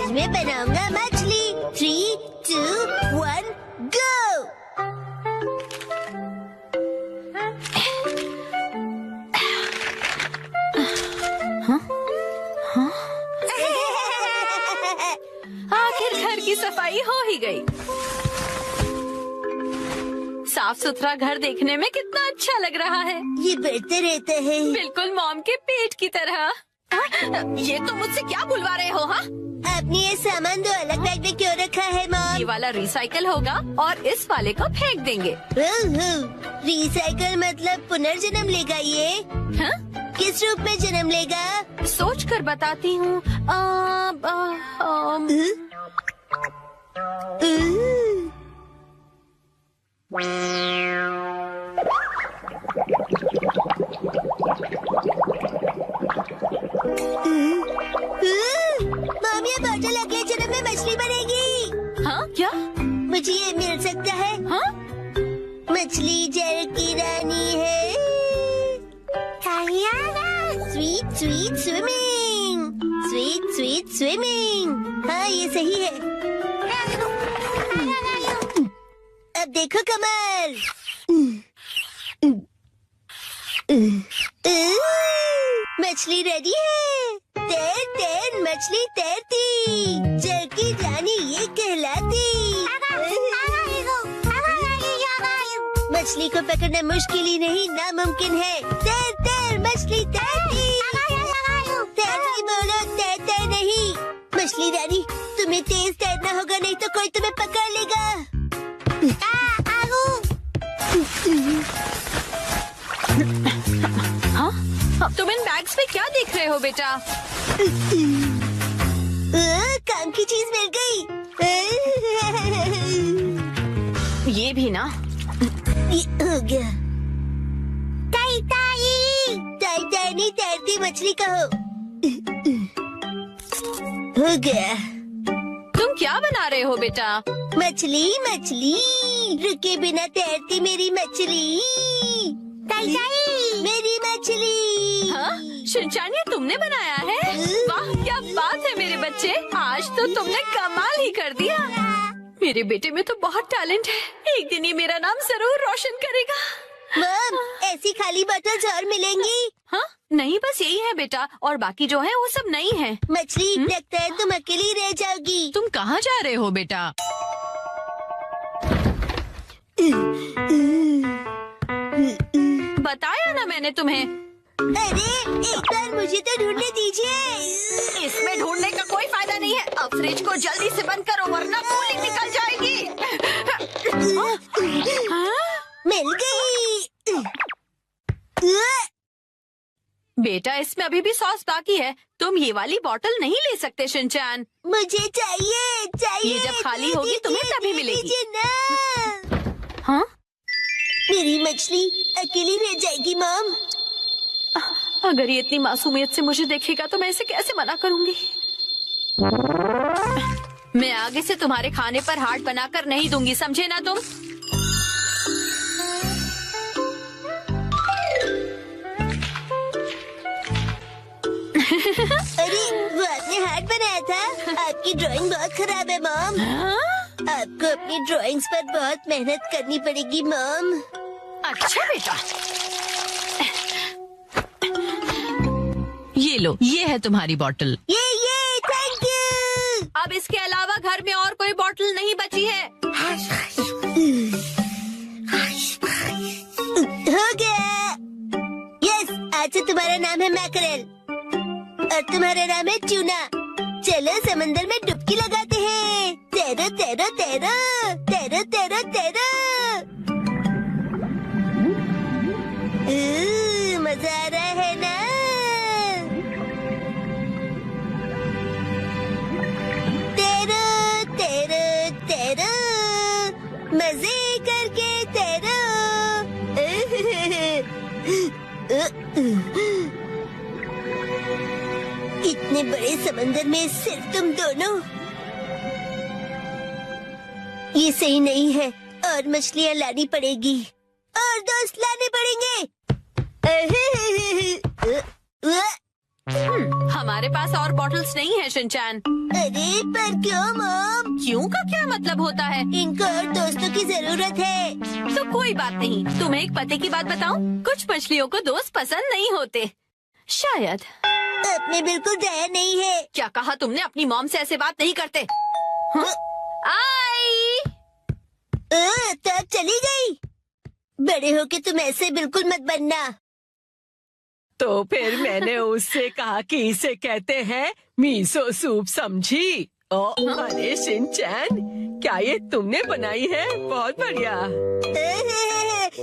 आज मैं बनाऊंगा मछली। 3, 2, 1, गो। आखिर घर की सफाई हो ही गई। साफ सुथरा घर देखने में कितना अच्छा लग रहा है। ये बढ़ते रहता है। बिल्कुल मॉम के पेट की तरह। ये तो मुझसे क्या बुलवा रहे हो? हाँ, आपने ये सामान दो अलग बैग में क्यों रखा है ये मॉम? वाला रिसाइकल होगा और इस वाले को फेंक देंगे। रिसाइकल मतलब पुनर्जन्म लेगा ये? हाँ? किस रूप में जन्म लेगा? सोच कर बताती हूँ। मॉम, ये बॉटल अगले जन्म में मछली बनेगी। हाँ क्या? मुझे ये मिल सकता है? हाँ? मछली जल की रानी है। Sweet sweet swimming, sweet sweet swimming. हाँ, ये सही है। अब देखो कमल। मछली रेडी है। तैर तैर मछली तैरती, जल की रानी ये कहलाती। मछली को पकड़ना मुश्किल ही नहीं, नामुमकिन है। तैर तैर मछली तैरती। तैरती बोलो, तैरते नहीं। मछली रानी, तुम्हें तेज तैरना होगा, नहीं तो कोई तुम्हें पकड़ लेगा। हाँ? तुम इन बैग्स में क्या देख रहे हो बेटा? काम की चीज मिल गई। ये भी ना। ये हो गया। ताई ताई, ताई ताई नहीं, तैरती मछली कहो। हो गया। तुम क्या बना रहे हो बेटा? मछली मछली, रुके बिना तैरती मेरी मछली। ताई ताई, मेरी मछली। हाँ? शिनचैन, ये तुमने बनाया है? वाह, क्या बात है मेरे बच्चे, आज तो तुमने कमाल ही कर दिया। मेरे बेटे में तो बहुत टैलेंट है, एक दिन ये मेरा नाम जरूर रोशन करेगा। मॉम, ऐसी खाली बॉटल्स और मिलेंगी? हाँ? नहीं, बस यही है बेटा, और बाकी जो है वो सब नहीं है। मछली, लगता है तुम अकेली रह जाओगी। तुम कहाँ जा रहे हो बेटा? बताया ना मैंने तुम्हें। अरे, एक बार मुझे तो ढूंढने दीजिए। इसमें ढूंढने का कोई फायदा नहीं है। अब फ्रिज को जल्दी से बंद करो वरना कूलिंग निकल जाएगी। हाँ? मिल गई। बेटा, इसमें अभी भी सॉस बाकी है, तुम ये वाली बोतल नहीं ले सकते शिनचैन। मुझे चाहिए चाहिए। ये जब खाली होगी तुम्हें तभी मिलेगी। दीजिए ना। हाँ? मेरी मछली अकेली रह जाएगी मॉम। अगर ये इतनी मासूमियत से मुझे देखेगा तो मैं इसे कैसे मना करूंगी? मैं आगे से तुम्हारे खाने पर हाथ बनाकर नहीं दूंगी, समझे ना तुम? अरे, वो आपने हार्ट बनाया था। आपकी ड्राइंग बहुत खराब है मॉम। हाँ? आपको अपनी ड्राइंग्स पर बहुत मेहनत करनी पड़ेगी मॉम। अच्छा बेटा, ये लो, ये है तुम्हारी बोतल। ये थैंक यू। अब इसके अलावा घर में और कोई बोतल नहीं बची है। हो गया। यस, आज से तुम्हारा नाम है मैकरेल और तुम्हारा नाम है ट्यूना। चलो समंदर में डुबकी लगाते हैं। तैरो तैरो तैरो तैरो तैरो तैरो। मजा आ रहा है ना? तैरो तैरो तैरो, मजे करके तैरो। इतने बड़े समंदर में सिर्फ तुम दोनों। ये सही नहीं है, और मछलियाँ लानी पड़ेगी और दोस्त लाने पड़ेंगे। हमारे पास और बॉटल्स नहीं है शिनचैन। अरे पर क्यों मॉम? क्यों का क्या मतलब होता है? इनको और दोस्तों की जरूरत है। तो कोई बात नहीं, तुम्हें एक पते की बात बताऊं? कुछ मछलियों को दोस्त पसंद नहीं होते, शायद। आपने बिल्कुल दया नहीं है। क्या कहा तुमने? अपनी मॉम से ऐसे बात नहीं करते। हाँ? आई। तो अब चली गई। बड़े होके तुम ऐसे बिल्कुल मत बनना। तो फिर मैंने उससे कहा कि इसे कहते हैं मीसो सूप, समझी? अरे शिनचैन, क्या ये तुमने बनाई है? बहुत बढ़िया।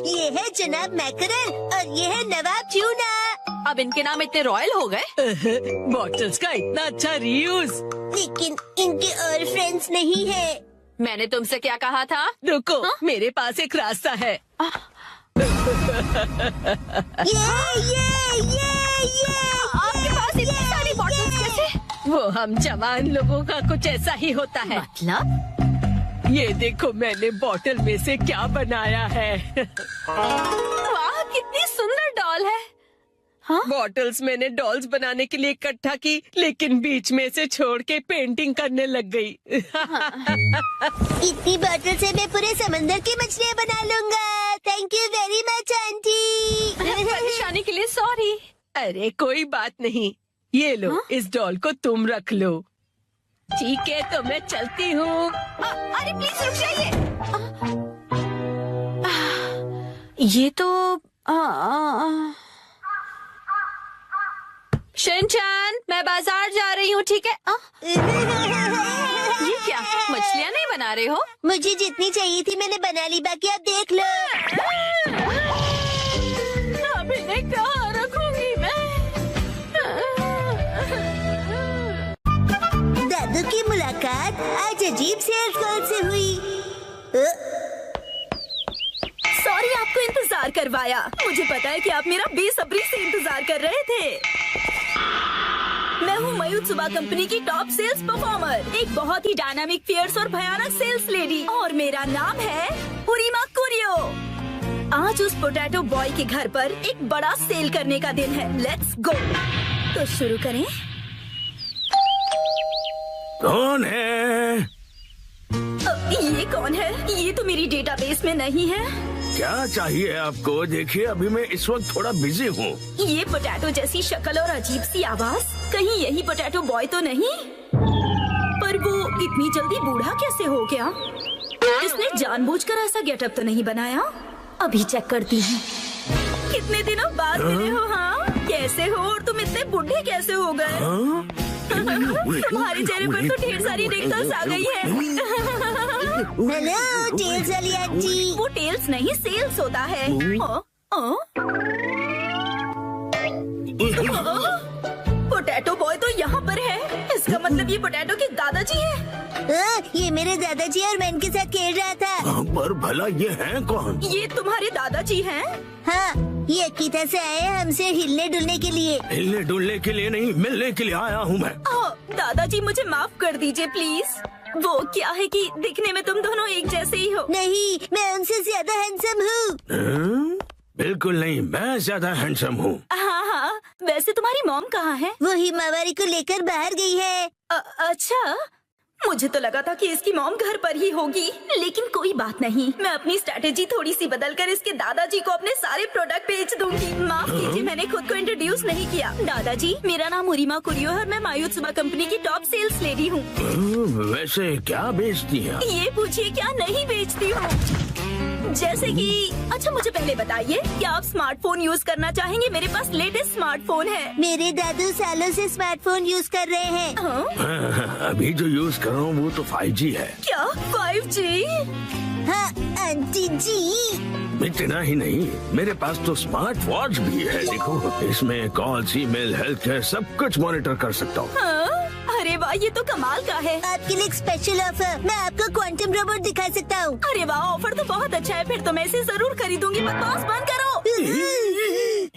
ये है जनाब मैकरल और ये है नवाब ट्यूना। अब इनके नाम इतने रॉयल हो गए। बॉटल्स का इतना अच्छा रीयूज। लेकिन इनके और फ्रेंड्स नहीं है। मैंने तुमसे क्या कहा था? रुको, मेरे पास एक रास्ता है। ये आपके पास इतनी सारी बॉटल्स कैसे? वो हम जवान लोगों का कुछ ऐसा ही होता है। मतलब? ये देखो मैंने बॉटल में से क्या बनाया है। वाह, कितनी सुंदर डॉल है। हाँ? बॉटल्स मैंने डॉल्स बनाने के लिए इकट्ठा की, लेकिन बीच में से छोड़ के पेंटिंग करने लग गई। इतनी बॉटल से मैं पूरे समंदर की मछलियाँ बना लूंगा। Thank you very much aunty. परेशानी के लिए सॉरी। अरे कोई बात नहीं, ये लो। इस डॉल को तुम रख लो। ठीक है, तो मैं चलती हूँ। अरे प्लीज रुक जाइए। ये तो शिनचैन, मैं बाजार जा रही हूँ, ठीक है? ये क्या, मछलियाँ नहीं बना रहे हो? मुझे जितनी चाहिए थी मैंने बना ली, बाकी आप देख लो। अब इन्हें कहाँ रखूंगी मैं? दादू की मुलाकात आज अजीब से अल्फाज से हुई। सॉरी आपको इंतजार करवाया। मुझे पता है कि आप मेरा बेसब्री से इंतजार कर रहे थे। मैं हूँ मायुत्सुबा कंपनी की टॉप सेल्स परफॉर्मर, एक बहुत ही डायनामिक, फियर्स और भयानक सेल्स लेडी, और मेरा नाम है उरीमा कुरियो। आज उस पोटैटो बॉय के घर पर एक बड़ा सेल करने का दिन है। Let's go. तो शुरू करें। कौन है? ये कौन है? ये तो मेरी डेटाबेस में नहीं है। क्या चाहिए आपको? देखिए अभी मैं इस वक्त थोड़ा बिजी हूँ। ये पोटैटो जैसी शक्ल और अजीब सी आवाज, कहीं यही पोटैटो बॉय तो नहीं? पर वो इतनी जल्दी बूढ़ा कैसे हो गया? इसने जानबूझकर ऐसा गेटअप तो नहीं बनाया? अभी चेक करती हूँ। कितने दिनों बाद मिले हो? हाँ, कैसे हो? और तुम इतने बूढ़े कैसे हो गए? तुम्हारे चेहरे पर तो ढेर सारी रिंकल्स आ गई है। हेलो टेल्स वाली आंटी। वो टेल्स नहीं, सेल्स होता है। पोटैटो बॉय तो यहाँ पर है। इसका मतलब ये पोटैटो के दादाजी हैं। ये मेरे दादाजी और मैं इनके साथ खेल रहा था। पर भला ये हैं कौन? ये तुम्हारे दादाजी हैं? हाँ, ये अकीता से आए हैं हमसे हिलने डुलने के लिए। हिलने डुलने के लिए नहीं, मिलने के लिए आया हूँ मैं। दादाजी मुझे माफ कर दीजिए प्लीज। वो क्या है कि दिखने में तुम दोनों एक जैसे ही हो। नहीं, मैं उनसे ज्यादा हैंडसम हूँ। बिल्कुल नहीं, मैं ज्यादा हैंडसम हूँ। हाँ, वैसे तुम्हारी मॉम कहाँ है? वो हिमावारी को लेकर बाहर गई है। अच्छा, मुझे तो लगा था कि इसकी मॉम घर पर ही होगी, लेकिन कोई बात नहीं। मैं अपनी स्ट्रेटेजी थोड़ी सी बदलकर इसके दादाजी को अपने सारे प्रोडक्ट बेच दूंगी। माफ कीजिए, मैंने खुद को इंट्रोड्यूस नहीं किया। दादाजी, मेरा नाम उरीमा कुरियो है और मैं मायुत्सुबा कंपनी की टॉप सेल्स लेडी हूँ। वैसे क्या बेचती हैं? ये पूछिए, क्या नहीं बेचती हूँ? जैसे कि अच्छा, मुझे पहले बताइए, क्या आप स्मार्टफोन यूज करना चाहेंगे? मेरे पास लेटेस्ट स्मार्टफोन है। मेरे दादू सालों से स्मार्टफोन यूज कर रहे हैं। हाँ? अभी जो यूज कर रहा हूँ वो तो 5G है। क्या 5G? हाँ आंटी जी। इतना ही नहीं, मेरे पास तो स्मार्ट वॉच भी है। देखो, इसमें कॉल्स, ईमेल, हेल्थ केयर सब कुछ मॉनिटर कर सकता हूँ। हाँ? अरे वाह, ये तो कमाल का है। आपके लिए एक स्पेशल ऑफर, मैं आपको क्वांटम रोबोट दिखा सकता हूँ। अरे वाह, ऑफर तो बहुत अच्छा है। फिर तो मैं इसे जरूर खरीदूंगी। बकवास बंद करो।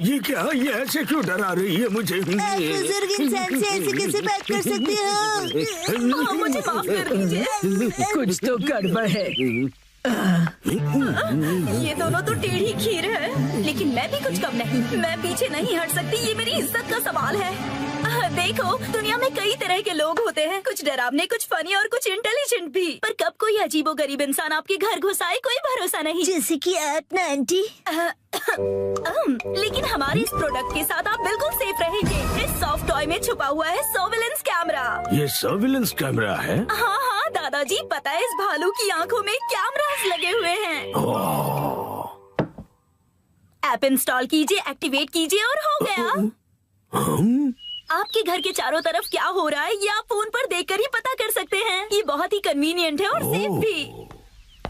ये क्या? ये ऐसे क्यों डरा रही है मुझे? आप बुजुर्ग इंसान से ऐसे कैसे बात कर सकते हो? मुझे माफ कर दीजिए। कुछ तो गड़बड़ है। ये दोनों तो टेढ़ी खीर है, लेकिन मैं भी कुछ कम नहीं। मैं पीछे नहीं हट सकती, ये मेरी इज्जत का सवाल है। देखो, दुनिया में कई तरह के लोग होते हैं, कुछ डरावने, कुछ फनी और कुछ इंटेलिजेंट भी। पर कब कोई अजीबोगरीब इंसान आपके घर घुस आए, कोई भरोसा नहीं। जैसे कि आप ना आंटी। लेकिन हमारे इस प्रोडक्ट के साथ आप बिल्कुल सेफ रहेंगे। इस सॉफ्ट टॉय में छुपा हुआ है सर्विलेंस कैमरा। ये सर्विलेंस कैमरा है? हाँ हाँ दादाजी, पता है इस भालू की आंखों में कैमरास लगे हुए हैं। ऐप इंस्टॉल कीजिए, एक्टिवेट कीजिए और हो गया। आपके घर के चारों तरफ क्या हो रहा है ये आप फोन पर देखकर ही पता कर सकते हैं। ये बहुत ही कन्वीनियंट है और सेफ भी।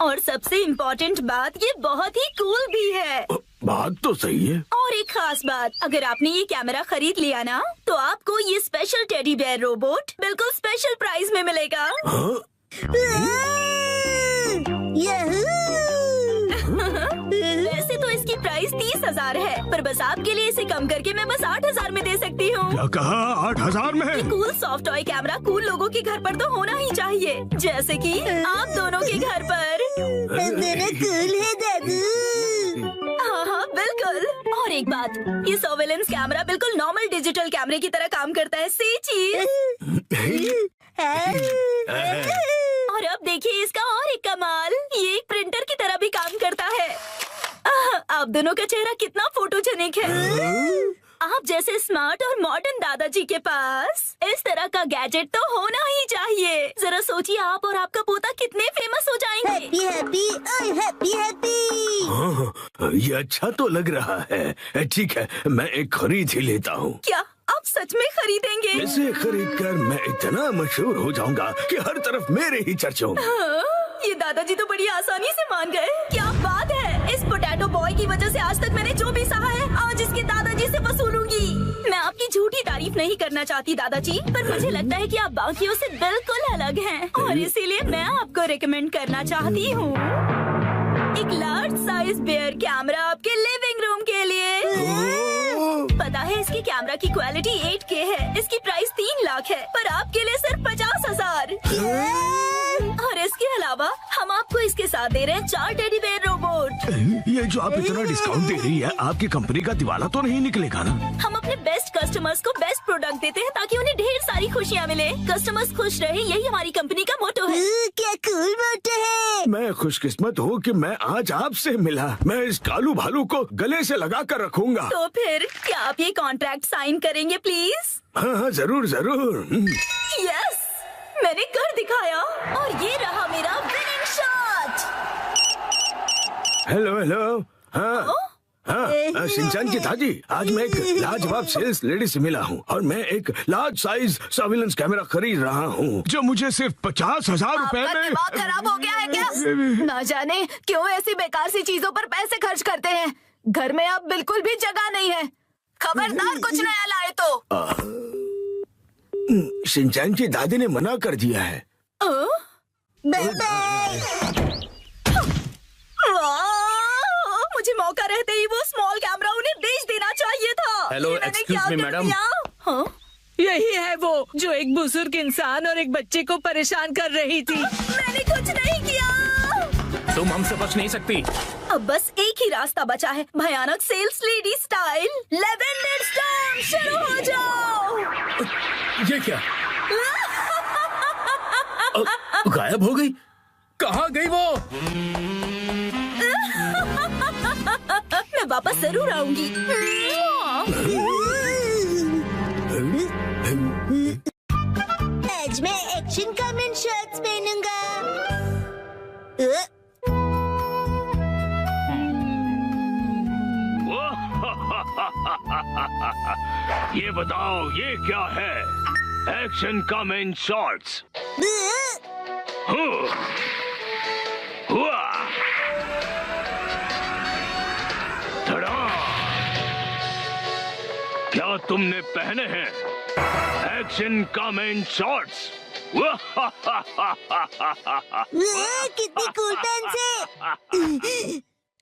और सबसे इम्पोर्टेंट बात, ये बहुत ही कूल भी है। बात तो सही है। और एक खास बात, अगर आपने ये कैमरा खरीद लिया ना, तो आपको ये स्पेशल टेडी बेयर रोबोट बिल्कुल स्पेशल प्राइस में मिलेगा। वैसे तो इसकी प्राइस 30,000 है, पर बस आपके लिए इसे कम करके मैं बस 8,000 में दे सकती हूँ। क्या कहा? 8,000 में? ये cool soft toy camera cool लोगों के घर पर तो होना ही चाहिए, जैसे कि आप दोनों के घर पर। दोनों कूल है दादू। हाँ हाँ बिल्कुल। और एक बात, ये सर्वेलेंस कैमरा बिल्कुल नॉर्मल डिजिटल कैमरे की तरह काम करता है। सी चीज। और अब देखिए इसका और एक कमाल, ये एक प्रिंटर की तरह भी काम करता है। आप दोनों का चेहरा कितना फोटोजेनिक है। आप जैसे स्मार्ट और मॉडर्न दादाजी के पास इस तरह का गैजेट तो होना ही चाहिए। जरा सोचिए, आप और आपका पोता कितने फेमस हो जाएंगे। हैप्पी हैप्पी ओए हैप्पी हैप्पी। हाँ, ये अच्छा तो लग रहा है। ठीक है, मैं एक खरीद ही लेता हूँ। क्या आप सच में खरीदेंगे? इसे खरीद कर मैं इतना मशहूर हो जाऊंगा कि हर तरफ मेरे ही चर्चे होंगे। हाँ, ये दादाजी तो बड़ी आसानी से मान गए। क्या बात है, इस पोटैटो बॉय की वजह से आज तक मैंने जो भी सहा है, आज इसके दादाजी से वसूलूंगी। मैं आपकी झूठी तारीफ नहीं करना चाहती दादाजी, पर मुझे लगता है कि आप बाकियों से बिल्कुल अलग हैं, और इसीलिए मैं आपको रिकमेंड करना चाहती हूँ एक लार्ज साइज बेयर कैमरा आपके लिविंग रूम के लिए। पता है इसकी कैमरा की क्वालिटी 8K है, इसकी प्राइस 3 लाख है, पर आपके लिए सिर्फ 50,000। और इसके अलावा हम आपको इसके साथ दे रहे हैं 4 टेडी बेयर रोबोट। ये जो आप इतना डिस्काउंट दे रही है, आपकी कंपनी का दिवाला तो नहीं निकलेगा ना? हम अपने बेस्ट कस्टमर्स को बेस्ट प्रोडक्ट देते हैं ताकि उन्हें ढेर सारी खुशियाँ मिले। कस्टमर्स खुश रहे, यही हमारी कंपनी का मोटो है। क्या कूल मोटो है। मैं खुशकिस्मत हूँ कि मैं आज आपसे मिला। मैं इस कालू भालू को गले से लगा कर रखूंगा। तो फिर क्या आप ये कॉन्ट्रैक्ट साइन करेंगे प्लीज? हाँ हाँ, जरूर जरूर। यस, मैंने कर दिखाया और ये रहा मेरा विनिंग शॉट। Hello hello. हाँ हाँ, शिनचैन की दादी, आज मैं एक लाजवाब सेल्स लेडी से मिला हूँ और मैं एक लार्ज साइज सर्विलेंस कैमरा खरीद रहा हूँ जो मुझे सिर्फ 50,000 रुपए आपका में। दिमाग खराब हो गया है क्या? ना जाने क्यों ऐसी बेकार सी चीजों पर पैसे खर्च करते हैं। घर में अब बिल्कुल भी जगह नहीं है। खबरदार कुछ नया लाए तो। शिनचैन की दादी ने मना कर दिया है। Bye bye. मुझे मौका रहते ही वो स्मॉल कैमरा उन्हें बेच देना चाहिए था। हेलो, ये मैंने एक्सक्यूज क्या मी, कर मैडम। दिया? हाँ? यही है वो जो एक बुजुर्ग इंसान और एक बच्चे को परेशान कर रही थी। मैंने कुछ नहीं किया। तुम हमसे बच नहीं सकती। अब बस एक ही रास्ता बचा है, भयानक sales lady style. Lavender storm शुरू हो जाओ। ये क्या? गायब हो गई? कहाँ गई वो? मैं वापस जरूर आऊंगी। आज मैं एक्शन कमेंट शर्ट्स पहनूंगा। ये बताओ, ये क्या है? Action comment shorts. क्या तुमने पहने हैं एक्शन कमेंट शॉर्ट्स? कितनी कूल पैंट्स है।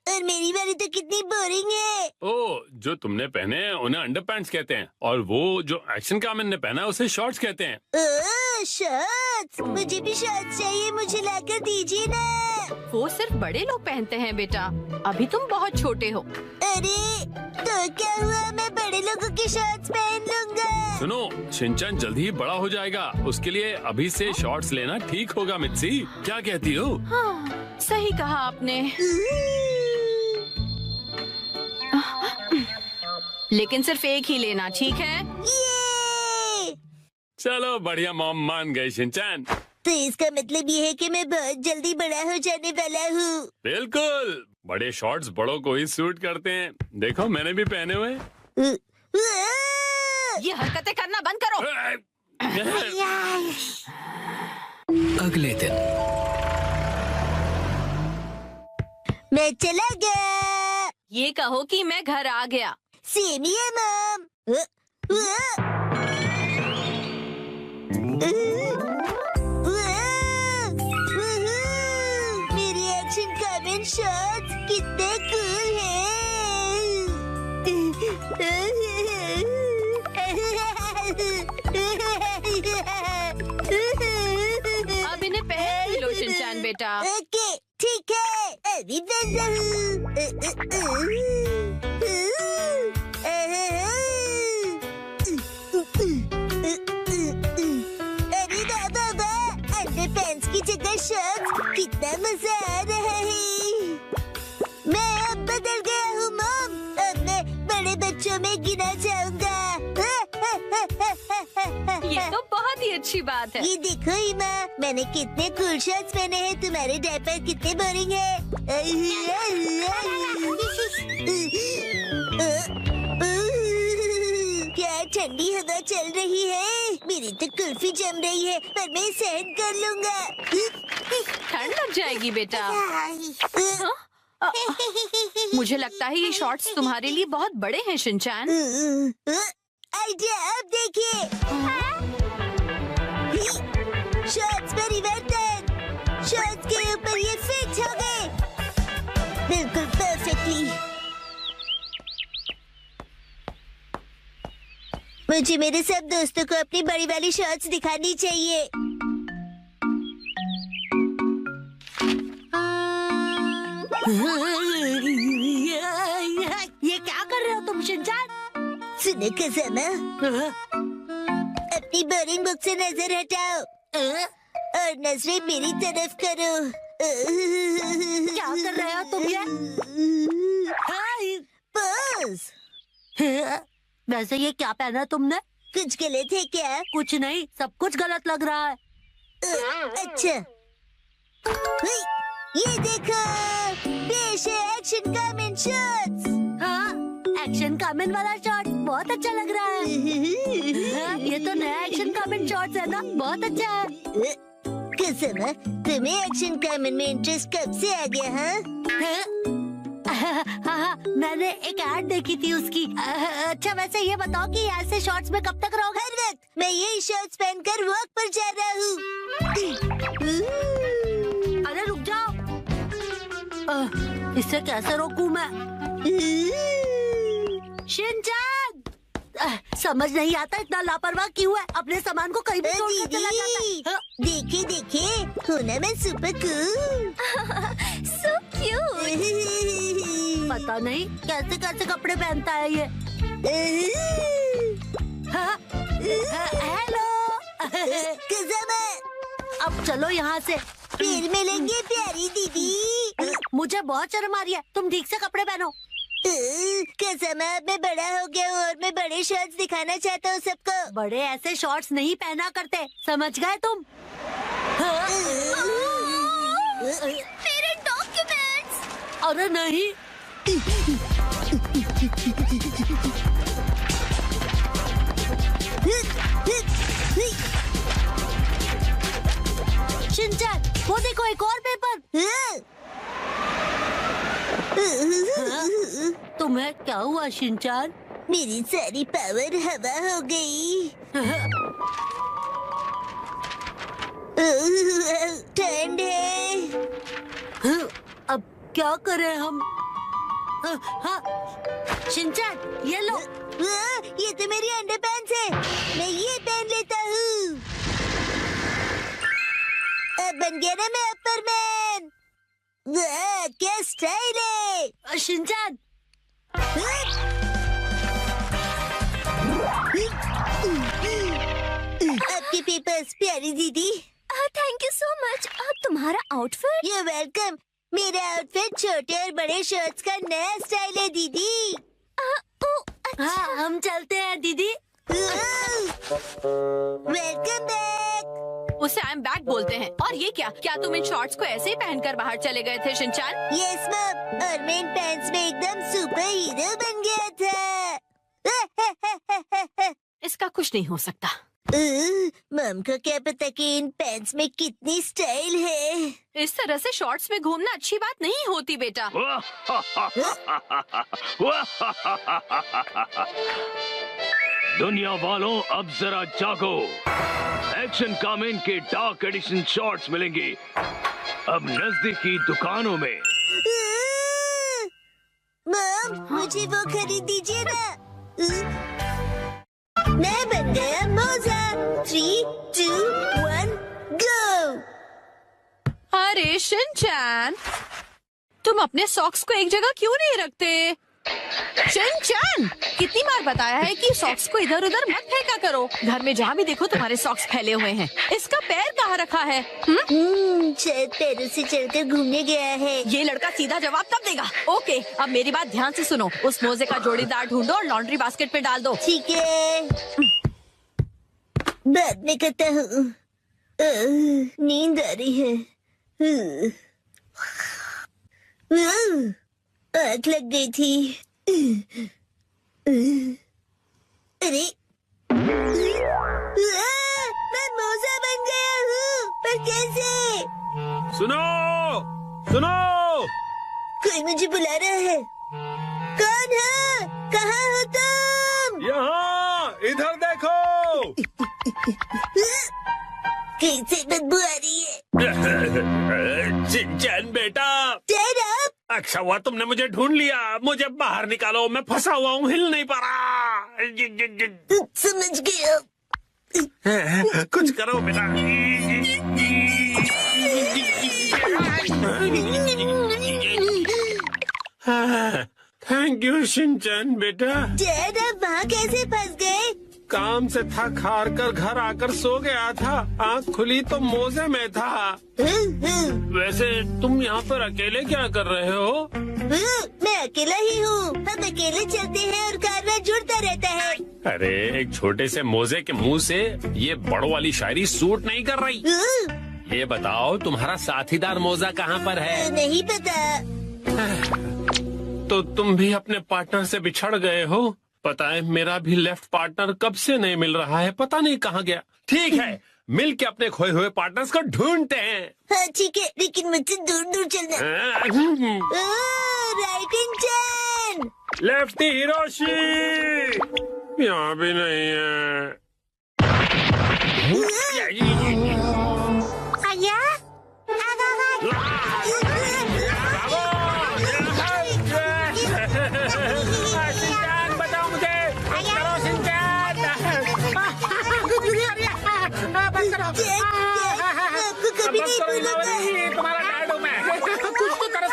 और मेरी वाली तो कितनी बोरिंग है। ओ, जो तुमने पहने हैं उन्हें अंडरपैंट्स कहते हैं और वो जो एक्शन कामन ने पहना है उसे शॉर्ट्स कहते हैं। शर्ट। शॉर्ट्स, मुझे भी शॉर्ट्स चाहिए, मुझे लाकर दीजिए ना। वो सिर्फ बड़े लोग पहनते हैं बेटा, अभी तुम बहुत छोटे हो। अरे तो क्या हुआ, मैं बड़े लोगों की शॉर्ट्स पहन लूंगा। सुनो, शिनचैन जल्दी ही बड़ा हो जाएगा, उसके लिए अभी से शॉर्ट्स लेना ठीक होगा। मित्सी, क्या कहती हो? हाँ, सही कहा आपने। लेकिन सिर्फ एक ही लेना, ठीक है? ये चलो बढ़िया, मॉम मान गई शिनचैन। तो इसका मतलब ये है कि मैं बहुत जल्दी बड़ा हो जाने वाला हूँ। बिल्कुल, बड़े शॉर्ट्स बड़ों को ही सूट करते हैं। देखो मैंने भी पहने हुए। ये हरकतें करना बंद करो। अगले दिन मैं चला गया। ये कहो कि मैं घर आ गया। सेम ही है मॉम। मेरी एक्शन कमेंट शॉट्स कितने कूल हैं। अब इन्हें पहन लो शिनचैन बेटा। ओके ठीक है, अभी पहन अरे बाबा, अंडर पैंट्स की जगह शर्ट्स, कितना मजा आ रहा है। मैं अब बदल गया हूँ मॉम, अब मैं बड़े बच्चों में गिना जाऊंगा। ये तो बहुत ही अच्छी बात है। ये देखो ईमा, मैंने कितने कूल शर्ट्स पहने हैं, तुम्हारे डायपर कितने बोरिंग है। क्या ठंडी हवा चल रही है, मेरी तो कुल्फी जम रही है, पर मैं सहन कर लूंगा। ठंड लग जाएगी बेटा। मुझे लगता है ये शॉर्ट्स तुम्हारे लिए बहुत बड़े हैं शिनचैन। आइडिया, अब देखिए। शॉर्ट्स परिवर्तन, शॉर्ट्स के ऊपर ये फिट हो गए बिल्कुल परफेक्टली। मुझे मेरे सब दोस्तों को अपनी बड़ी वाली शॉर्ट्स दिखानी चाहिए। ये क्या कर रहे हो तुम शिनचैन? सुनो कज़ामा, अपनी बोरिंग बुक से नजर हटाओ और नजरें मेरी तरफ करो। क्या कर रहे हो तुम ये? बस, वैसे ये क्या पहना तुमने? कुछ गलत है क्या? कुछ नहीं, सब कुछ गलत लग रहा है। अच्छा, ये देखो, पेश है एक्शन कमेंट शॉट्स। हाँ, एक्शन कमेंट वाला शॉट बहुत अच्छा लग रहा है। हाँ, ये तो नया एक्शन कमेंट शॉट्स है ना, बहुत अच्छा है। कज़ामा, तुम्हें एक्शन कमेंट में इंटरेस्ट कब से आ गया? हाँ, मैंने एक ऐड देखी थी उसकी। अच्छा वैसे ये बताओ कि ऐसे शॉर्ट्स में कब तक रहोगे? हर वक्त मैं यही शॉर्ट्स पहनकर वॉक पर जा रहा हूँ। अरे रुक जाओ, इससे कैसे रोकूं मैं? शिनचैन, समझ नहीं आता इतना लापरवाह क्यों है, अपने सामान को कहीं भी छोड़कर चला जाता है। हाँ, देखे देखे, हूँ ना मैं सुपर कूल। So cute। पता नहीं कैसे कैसे कपड़े पहनता है ये। हाँ, हेलो। कज़ामा, अब चलो यहाँ से। फिर मिलेंगे प्यारी दीदी। मुझे बहुत शर्म आ रही है, तुम ठीक से कपड़े पहनो। कज़ामा, मैं बड़ा हो गया हूँ और मैं बड़े शॉर्ट्स दिखाना चाहता हूँ सबको। बड़े ऐसे शॉर्ट्स नहीं पहना करते, समझ गए तुम? मेरे डॉक्यूमेंट्स। अरे नहीं, शिनचैन, वो देखो एक और पेपर। तुम्हें क्या हुआ शिनचैन? मेरी सारी पावर हवा हो गई। ठंड है। अब क्या करें हम? हाँ, शिनचैन, ये लो। ये तो मेरी अंडरपैंट्स है, मैं ये पहन लेता हूँ। बन गया ना मैं अपर मैन। क्या स्टाइल है शिनचैन, आपके पेपर्स प्यारी दीदी। Thank you so much. तुम्हारा आउटफिट? You welcome. मेरा आउटफिट छोटे और बड़े शर्ट्स का नया स्टाइल है दीदी। हाँ, हम चलते हैं दीदी। Welcome back. उसे आई एम बैक बोलते हैं। और ये क्या तुम इन शॉर्ट्स को ऐसे ही पहनकर बाहर चले गए थे शिनचैन? यस मम, और मैं इन पैंट्स में एकदम सुपर हीरो बन गया था। इसका कुछ नहीं हो सकता। मम को क्या पता कि इन पैंट्स में कितनी स्टाइल है। इस तरह से शॉर्ट्स में घूमना अच्छी बात नहीं होती बेटा। दुनिया वालों, अब जरा जागो। एक्शन कामेन के डार्क एडिशन शॉर्ट्स मिलेंगे अब नजदीकी दुकानों में। मम, मुझे वो खरीद दीजिए ना। मैं बन गया मोजा। 3, 2, 1, गो। अरे शिनचैन, तुम अपने सॉक्स को एक जगह क्यों नहीं रखते? शिनचैन, कितनी बार बताया है कि सॉक्स को इधर उधर मत फेंका करो। घर में जहाँ भी देखो तुम्हारे सॉक्स फैले हुए हैं। इसका पैर कहाँ रखा है? शायद पैरों से चलकर घूमने गया है। ये लड़का सीधा जवाब तब देगा। ओके, अब मेरी बात ध्यान से सुनो। उस मोजे का जोड़ीदार ढूंढो और लॉन्ड्री बास्केट पे डाल दो। ठीक है, बाद में करता हूँ। नींद आ रही है। आग लग गई थी। अरे मैं मोजा बन गया हूँ, पर कैसे? सुनो सुनो, कोई मुझे बुला रहा है। कौन है? कहाँ हो तुम? यहाँ इधर देखो। कैसे बदबू आ रही है? शिनचैन बेटा, Shut up! अच्छा हुआ तुमने मुझे ढूंढ लिया। मुझे बाहर निकालो, मैं फंसा हुआ हूँ, हिल नहीं पा रहा। समझ गया। कुछ करो बेटा। थैंक यू शिनचैन बेटा। डैड, आप वहाँ कैसे फंस गए? काम से थक हार कर घर आकर सो गया था। आँख खुली तो मोजे में था। वैसे तुम यहाँ पर अकेले क्या कर रहे हो? मैं अकेला ही हूँ। हम अकेले चलते हैं और कारवां जुड़ता रहता है। अरे, एक छोटे से मोजे के मुंह से ये बड़ों वाली शायरी सूट नहीं कर रही। ये बताओ, तुम्हारा साथीदार मोजा कहाँ पर है? नहीं पता। तो तुम भी अपने पार्टनर से बिछड़ गए हो। पता है, मेरा भी लेफ्ट पार्टनर कब से नहीं मिल रहा है, पता नहीं कहाँ गया। ठीक है, मिल के अपने खोए हुए पार्टनर्स को ढूंढते हैं। हाँ ठीक है, लेकिन मुझसे दूर दूर चलना। राइटिंग चैन। लेफ्टी हिरोशी यहाँ भी नहीं है। बताओ मुझे, करो शिनचैन। आपको कभी नहीं भूलूंगा। तुम्हारा डैड हूँ मैं। कुछ तो करो,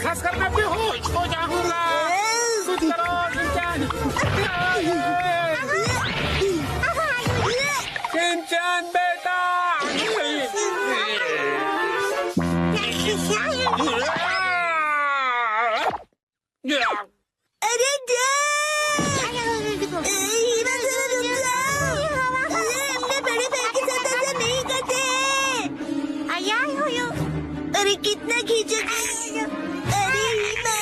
हंस कर मैं बेहोश हो जाऊंगा। कुछ करो शिनचैन। शिनचैन बेटा। अरे हीरा, जरा रुक जाओ। अपने बड़े भाई के साथ ऐसा नहीं करते। अरे कितना खींचोगे? अरे हीमा,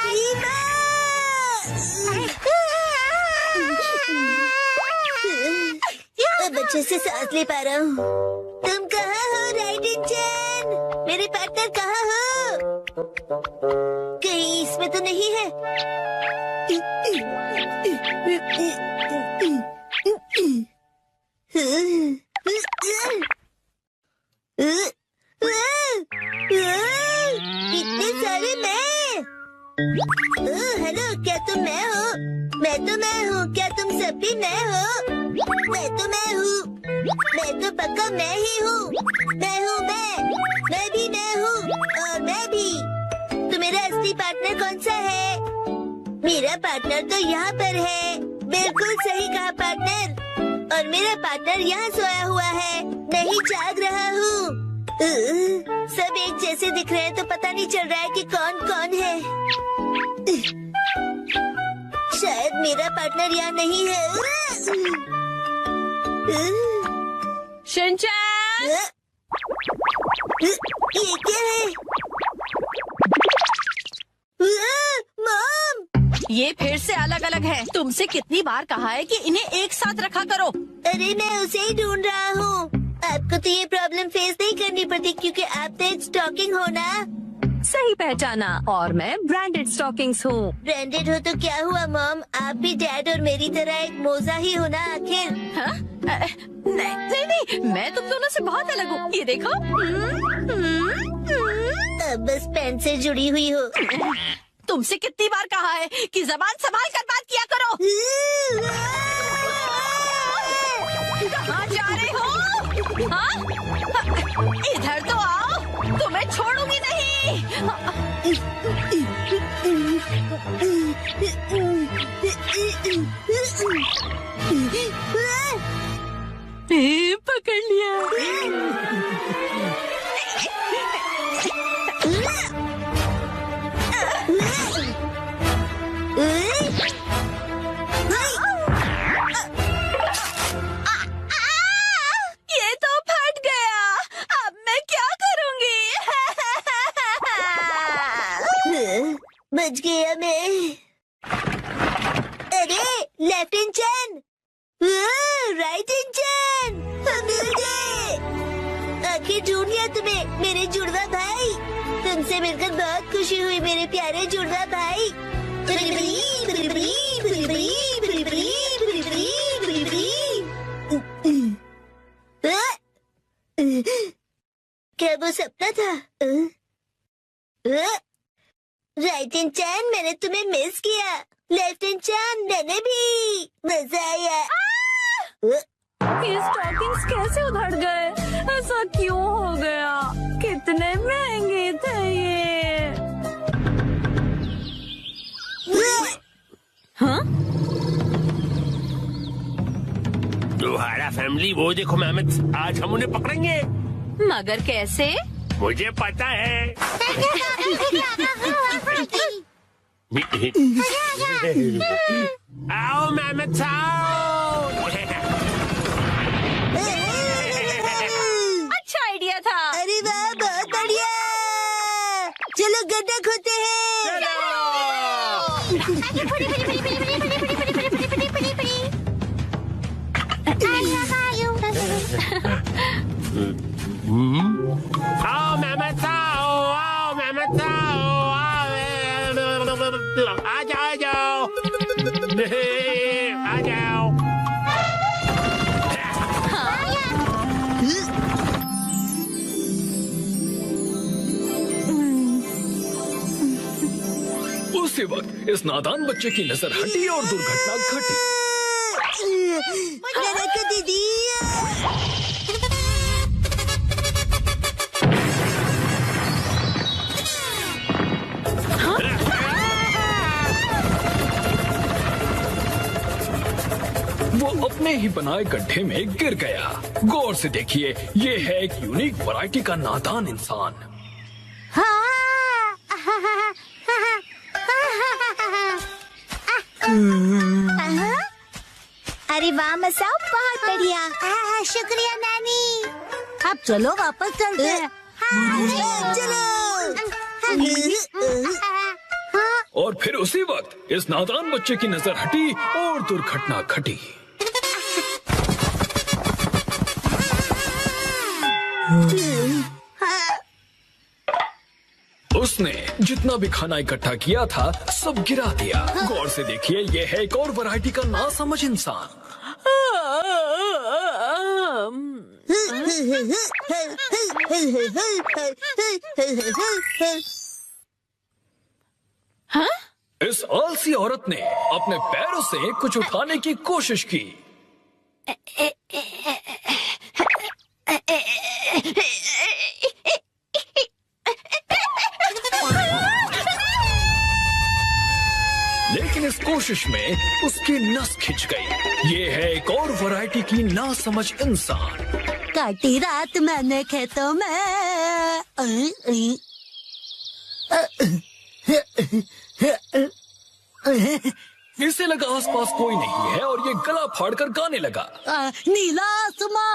हीमा। अब अच्छे से सांस ले पा रहा हूँ। तुम कहाँ हो राइटिंग चैन? मेरे पार्टनर कहाँ हो? कहीं इसमें तो नहीं है। इतने सारे मैं। हेलो, क्या तुम मैं हो? मैं तो मैं हूँ। क्या तुम सब भी मैं हो? मैं तो मैं हूँ। मैं तो पक्का मैं ही हूँ। मैं हूँ मैं भी मैं हूँ और मैं भी। तो मेरा असली पार्टनर कौन सा है? मेरा पार्टनर तो यहाँ पर है। बिल्कुल सही कहा पार्टनर। और मेरा पार्टनर यहाँ सोया हुआ है। मैं ही जाग रहा हूँ। सब एक जैसे दिख रहे हैं तो पता नहीं चल रहा है कि कौन कौन है। शायद मेरा पार्टनर यहाँ नहीं है। शिनचैन, ये क्या है? मॉम! ये फिर से अलग अलग है। तुमसे कितनी बार कहा है कि इन्हें एक साथ रखा करो। अरे मैं उसे ही ढूंढ रहा हूँ। आपको तो ये प्रॉब्लम फेस नहीं करनी पड़ती क्योंकि आप तो एक स्टॉकिंग हो ना। सही पहचाना। और मैं ब्रांडेड स्टॉकिंग्स हूँ। ब्रांडेड हो तो क्या हुआ मॉम? आप भी डैड और मेरी तरह एक मोजा ही हो ना आखिर। हाँ? नहीं, मैं तुम दोनों से बहुत अलग हूँ। ये देखो। अब बस पेन से जुड़ी हुई हो। तुमसे कितनी बार कहा है कि जबान संभाल कर बात किया करो। कहाँ जा रहे हो? हाँ? इधर तो आओ, तुम्हें छोड़ूंगी नहीं। पकड़ लिया। ये तो फट गया। अब मैं क्या करूंगी? बच गया मैं। अरे लेफ्ट इंजन, राइट इंजन, मिल गए। आखिर ढूंढ लिया तुम्हें मेरे जुड़वा भाई। तुमसे मिलकर बहुत खुशी हुई मेरे प्यारे जुड़वा भाई। क्या वो सपना था? राइट इंजन, मैंने तुम्हें मिस किया। लेफ्ट इंजन, मैंने भी। मजा आया। ये स्टॉकिंग्स कैसे उधड़ गए? ऐसा क्यों हो गया? कितने महंगे थे ये। हाँ? तुम्हारा फैमिली वो देखो मेहमद, आज हम उन्हें पकड़ेंगे। मगर कैसे? मुझे पता है। आओ मेहमद साहब। अच्छा आइडिया था। अरे वाह, बहुत बढ़िया। चलो गड्ढा खोदते हैं। आओ मेहमद साहब, आओ मेहमद साहब, आ जाओ आ जाओ आ जाओ। उसी वक्त इस नादान बच्चे की नजर हटी और दुर्घटना घटी। दीदी, वो अपने ही बनाए गड्ढे में गिर गया। गौर से देखिए, ये है एक यूनिक वैरायटी का नादान इंसान। अरे वाह मसाओ, बहुत बढ़िया। शुक्रिया नानी। अब चलो वापस चलते हैं। चलो। और फिर उसी वक्त इस नादान बच्चे की नजर हटी और दुर्घटना घटी। उसने जितना भी खाना इकट्ठा किया था सब गिरा दिया। गौर से देखिए, ये है एक और वैरायटी का नासमझ इंसान। हाँ? इस आलसी औरत ने अपने पैरों से कुछ उठाने की कोशिश की। कोशिश में उसकी नस खिंच गई। ये है एक और वैरायटी की नासमझ इंसान। काटी रात मैंने खेतों में। इसे लगा आसपास कोई नहीं है और ये गला फाड़कर गाने लगा। नीला आसमां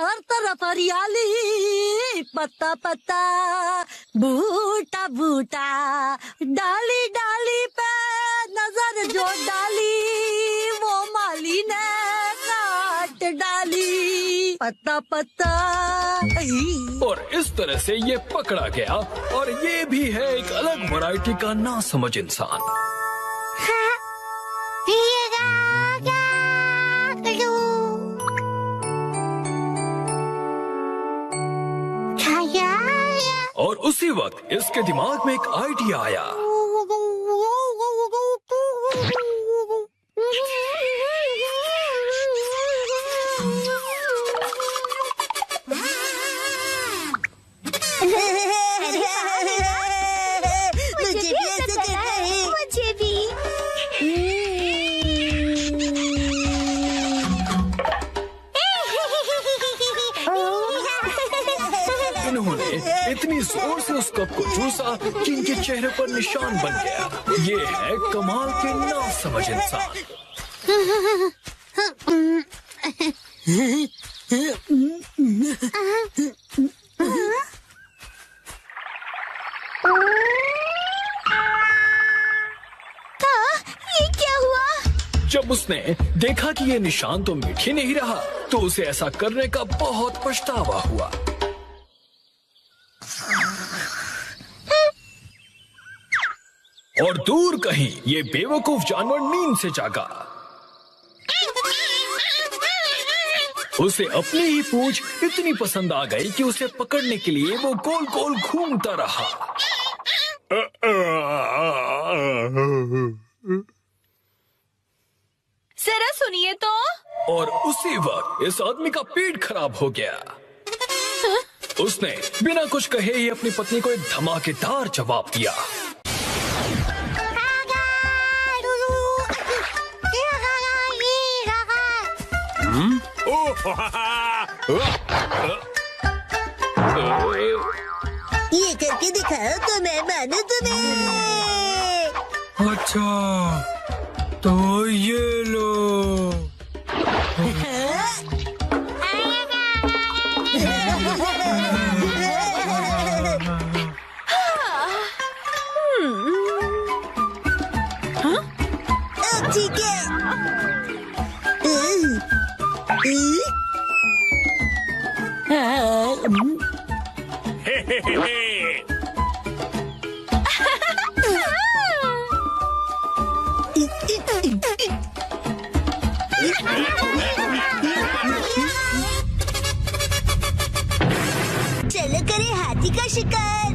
हर तरफ हरियाली, पत्ता पत्ता बूटा बूटा, डाली डाली पे नजर जो डाली वो माली ने काट डाली, पत्ता पत्ता। और इस तरह से ये पकड़ा गया और ये भी है एक अलग वैरायटी का नासमझ इंसान। और उसी वक्त इसके दिमाग में एक आइडिया आया। मुझे भी ऐसा करना है। मुझे भी। इन्होंने इतनी जोर से उस कप को चूसा कि इनके चेहरे पर निशान बन गया। ये है कमाल के नासमझ इंसान। ये क्या हुआ? जब उसने देखा कि ये निशान तो मिट ही नहीं रहा, तो उसे ऐसा करने का बहुत पछतावा हुआ। और दूर कहीं ये बेवकूफ जानवर नींद से जागा। उसे अपनी ही पूंछ इतनी पसंद आ गई कि उसे पकड़ने के लिए वो गोल गोल घूमता रहा। जरा सुनिए तो। और उसी वक्त इस आदमी का पेट खराब हो गया। उसने बिना कुछ कहे ही अपनी पत्नी को एक धमाकेदार जवाब दिया। ये करके दिखाओ तो मैं मानू तुम्हें। अच्छा तो ये लो। अब ठीक है। चलो करें हाथी का शिकार।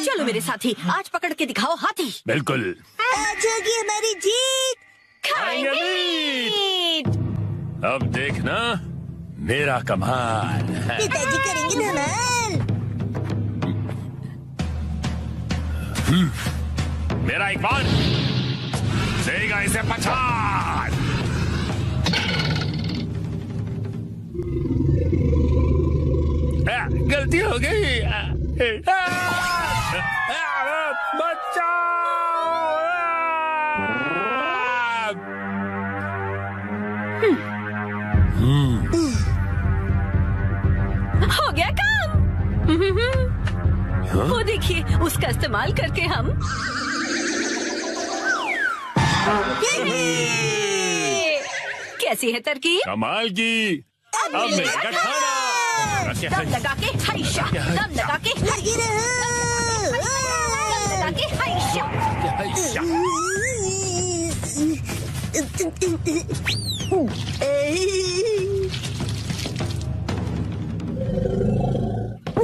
चलो मेरे साथी, आज पकड़ के दिखाओ हाथी। बिल्कुल। आज होगी हमारी जीत। अब देखना मेरा कमाल। पिताजी करेंगे धमाल। मेरा एक बार देगा इसे पछाड़। गलती हो गई। हो गया काम। वो देखिए, उसका इस्तेमाल करके हम कैसी है तरकीब? कमाल की। अब मिलेगा खाना। दम लगा के हाइशा, दम लगा के लगी रहो। दम लगा के हाइशा।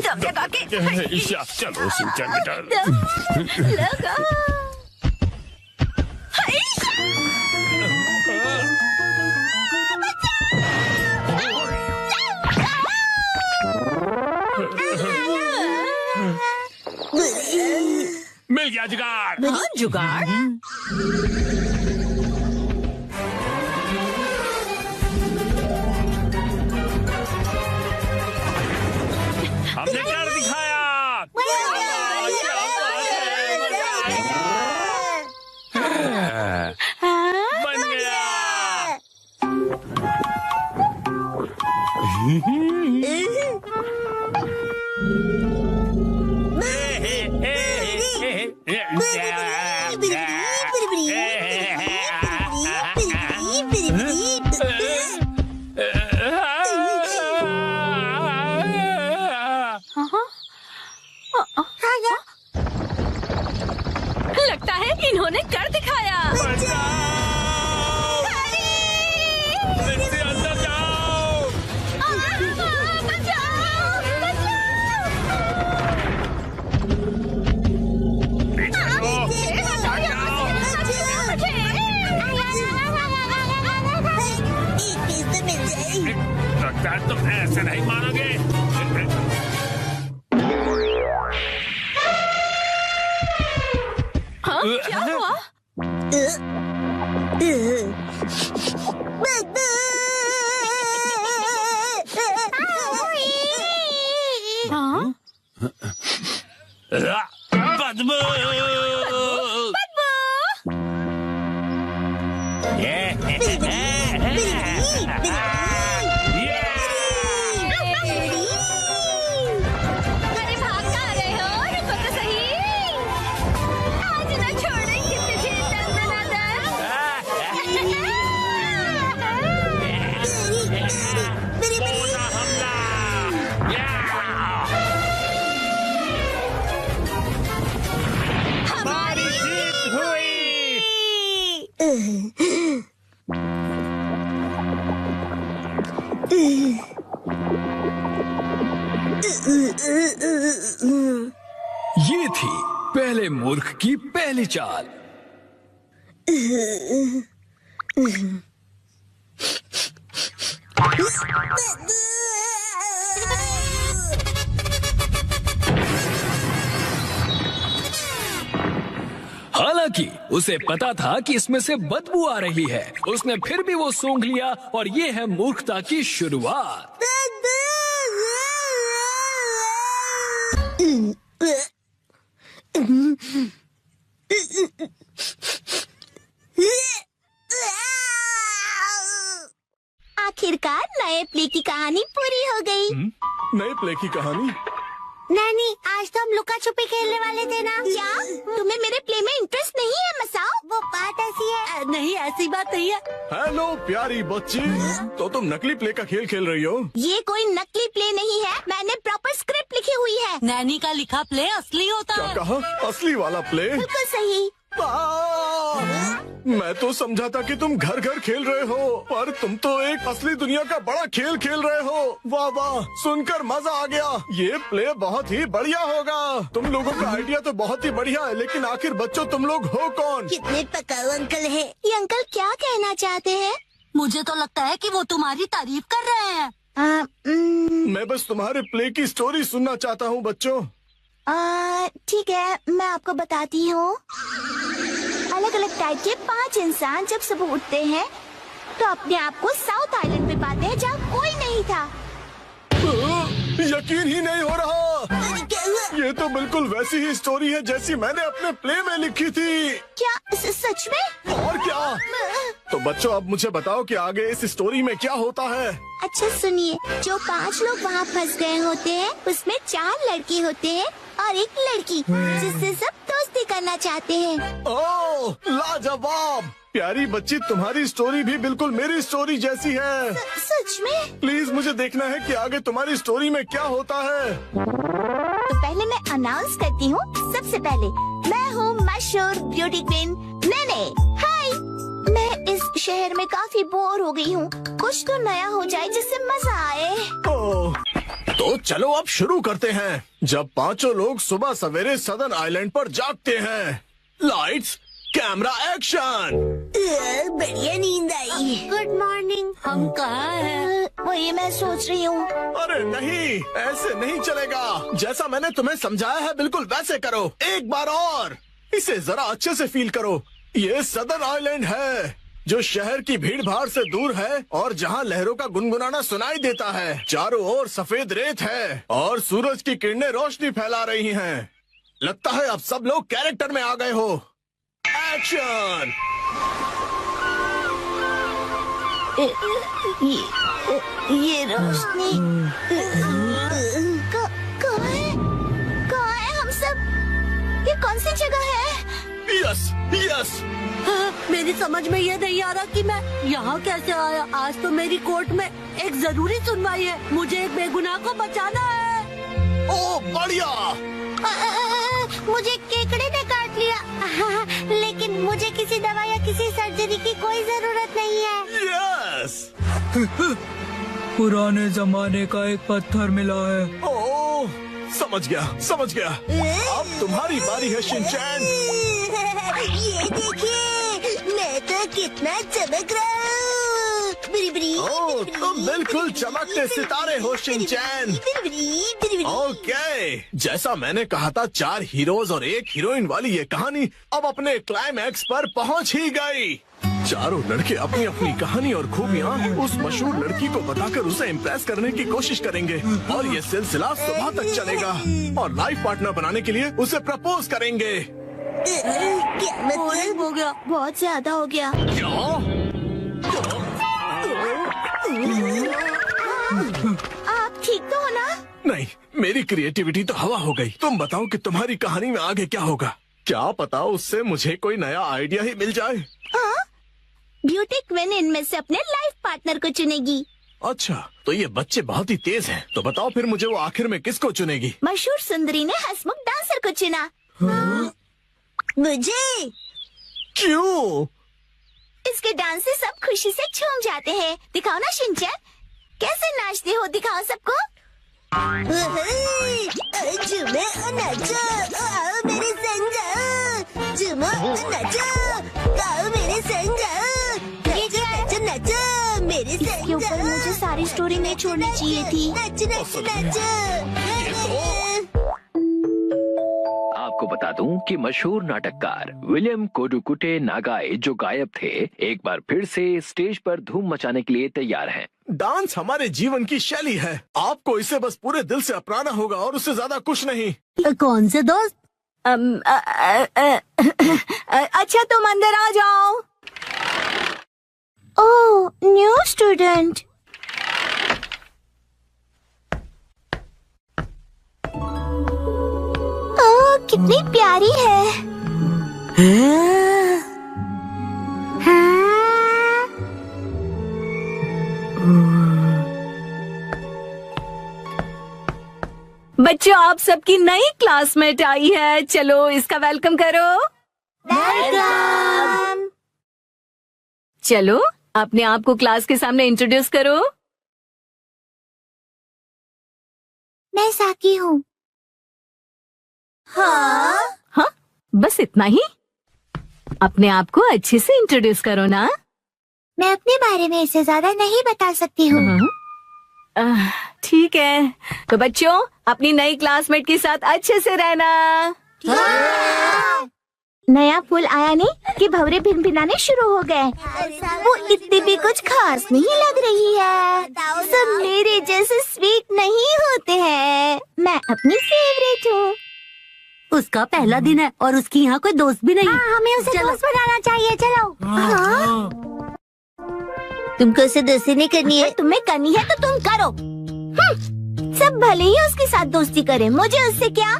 दम लगा के ईशा, चलो शिनचैन बेटा। दम लगा। मिल गया जुगाड़। हाँ, जुगाड़। हमने कर दिखाया। बन गया। लगता है इन्होंने कर दिखाया। इससे अंदर जाओ। लगता है तुम ऐसे नहीं मानोगे। हाँ, क्या हुआ? हाँ? बदबू। अरे भाग कहाँ रहे हो? रुको तो सही। आज न छोड़ेंगे तुझे दंदनादन। पूरा हमला। हमारी जीत हुई। ये थी पहले मूर्ख की पहली चाल। हालांकि उसे पता था कि इसमें से बदबू आ रही है, उसने फिर भी वो सूंघ लिया और ये है मूर्खता की शुरुआत। आखिरकार नए प्ले की कहानी पूरी हो गई। नए प्ले की कहानी? नानी, आज तो हम लुका छुपी खेलने वाले थे ना। क्या तुम्हें मेरे प्ले में इंटरेस्ट नहीं है मसाओ? वो बात ऐसी है। नहीं, ऐसी बात नहीं है। हेलो प्यारी बच्ची, तो तुम नकली प्ले का खेल खेल रही हो? ये कोई नकली प्ले नहीं है, मैंने प्रॉपर स्क्रिप्ट लिखी हुई है। नैनी का लिखा प्ले असली होता क्या है। कहा? असली वाला प्ले? बिल्कुल सही। मैं तो समझा था कि तुम घर घर खेल रहे हो, पर तुम तो एक असली दुनिया का बड़ा खेल खेल रहे हो। वाह वाह, सुनकर मजा आ गया। ये प्ले बहुत ही बढ़िया होगा। तुम लोगों का आइडिया तो बहुत ही बढ़िया है, लेकिन आखिर बच्चों तुम लोग हो कौन? कितने पकाऊ अंकल है। ये अंकल क्या कहना चाहते हैं? मुझे तो लगता है कि वो तुम्हारी तारीफ कर रहे हैं। मैं बस तुम्हारे प्ले की स्टोरी सुनना चाहता हूँ बच्चों। ठीक है, मैं आपको बताती हूँ। अलग अलग टाइप के 5 इंसान जब सुबह उठते हैं तो अपने आप को साउथ आइलैंड पे पाते हैं जहाँ कोई नहीं था। यकीन ही नहीं हो रहा। क्या हुआ? ये तो बिल्कुल वैसी ही स्टोरी है जैसी मैंने अपने प्ले में लिखी थी। क्या सच में? और क्या? तो बच्चों, अब मुझे बताओ कि आगे इस स्टोरी में क्या होता है। अच्छा सुनिए, जो 5 लोग वहाँ फंस गए होते हैं उसमें 4 लड़के होते हैं और एक लड़की जिससे सब दोस्ती करना चाहते हैं। ओह, लाजवाब। प्यारी बच्ची, तुम्हारी स्टोरी भी बिल्कुल मेरी स्टोरी जैसी है। सच में? प्लीज मुझे देखना है कि आगे तुम्हारी स्टोरी में क्या होता है। तो पहले मैं अनाउंस करती हूँ। सबसे पहले मैं हूँ मशहूर ब्यूटी क्वीन नैने। हाय, मैं इस शहर में काफी बोर हो गई हूँ। कुछ तो नया हो जाए जिससे मजा आए। ओह, तो चलो अब शुरू करते हैं। जब 5 लोग सुबह सवेरे सदर्न आइलैंड पर जागते हैं। Lights, camera, action. बढ़िया नींद आई। Good morning. हम कहाँ हैं? वही मैं सोच रही हूँ। अरे नहीं, ऐसे नहीं चलेगा। जैसा मैंने तुम्हें समझाया है बिल्कुल वैसे करो। एक बार और। इसे जरा अच्छे से फील करो। ये सदर आइलैंड है जो शहर की भीड़ भाड़ से दूर है और जहाँ लहरों का गुनगुनाना सुनाई देता है। चारों ओर सफेद रेत है और सूरज की किरणें रोशनी फैला रही हैं। लगता है अब सब लोग कैरेक्टर में आ गए हो। एक्शन। ये रोशनी कहाँ है हम सब? ये कौन सी जगह है? Yes yes. मेरी समझ में ये नहीं आ रहा कि मैं यहाँ कैसे आया। आज तो मेरी कोर्ट में एक जरूरी सुनवाई है। मुझे एक बेगुनाह को बचाना है। ओ बढ़िया। मुझे केकड़े ने काट लिया लेकिन मुझे किसी दवा या किसी सर्जरी की कोई जरूरत नहीं है। यस। पुराने जमाने का एक पत्थर मिला है। ओ समझ गया। अब तुम्हारी बारी है शिनचैन। ये देखिए मैं तो कितना चमक रहा हूँ। ओह तुम बिल्कुल चमकते सितारे हो शिनचैन। ओके, जैसा मैंने कहा था 4 हीरोज और 1 हीरोइन वाली ये कहानी अब अपने क्लाइमैक्स पर पहुंच ही गई। चारों लड़के अपनी अपनी कहानी और खूबियाँ उस मशहूर लड़की को बताकर उसे इम्प्रेस करने की कोशिश करेंगे और ये सिलसिला सुबह तक चलेगा और लाइफ पार्टनर बनाने के लिए उसे प्रपोज करेंगे। क्या मतलब? हो गया, बहुत ज्यादा हो गया। आप ठीक तो हो ना? नहीं, मेरी क्रिएटिविटी तो हवा हो गई। तुम बताओ कि तुम्हारी कहानी में आगे क्या होगा? क्या पता उससे मुझे कोई नया आइडिया ही मिल जाए। ब्यूटी क्वीन इनमें से अपने लाइफ पार्टनर को चुनेगी। अच्छा, तो ये बच्चे बहुत ही तेज हैं। तो बताओ फिर मुझे वो आखिर में किसको चुनेगी? मशहूर सुंदरी ने हंसमुख डांसर को चुना। मुझे क्यों? इसके डांस से सब खुशी से झूम जाते हैं। दिखाओ ना शिनचैन, कैसे नाचते हो, दिखाओ सबको। झूमो और नाचो, आओ मेरे संग जाओ। झूमो और नाचो, आओ मेरे संग जाओ। नाचो नाचो मेरे संग जाओ। ऊपर मुझे सारी स्टोरी नहीं छोड़नी चाहिए थी। नाचो नाचो नाचो। आपको बता दूं कि मशहूर नाटककार विलियम कोडुकुटे नागाई जो गायब थे, एक बार फिर से स्टेज पर धूम मचाने के लिए तैयार हैं। डांस हमारे जीवन की शैली है। आपको इसे बस पूरे दिल से अपनाना होगा और उससे ज्यादा कुछ नहीं। कौन से दोस्त? अच्छा तुम अंदर आ जाओ। ओह, न्यू स्टूडेंट। ओह, कितनी प्यारी है। बच्चों, आप सबकी नई क्लासमेट आई है। चलो इसका वेलकम करो। वेलकम। चलो अपने आप को क्लास के सामने इंट्रोड्यूस करो। मैं साकी हूँ। हाँ, बस इतना ही? अपने आप को अच्छे से इंट्रोड्यूस करो ना। मैं अपने बारे में इससे ज्यादा नहीं बता सकती हूँ। ठीक है, तो बच्चों अपनी नई क्लासमेट के साथ अच्छे से रहना। नया फूल आया नहीं कि भंवरे भिनभिनाने शुरू हो गए। वो इतनी भी कुछ खास नहीं लग रही है। सब मेरे जैसे स्वीट नहीं होते हैं। मैं अपनी फेवरेट हूँ। उसका पहला दिन है और उसकी यहाँ कोई दोस्त भी नहीं। हमें उसे दोस्त बनाना चाहिए। चलो। तुमको उसे दोस्ती नहीं करनी है? तुम्हें करनी है तो तुम करो। सब भले ही उसके साथ दोस्ती करें, मुझे उससे क्या।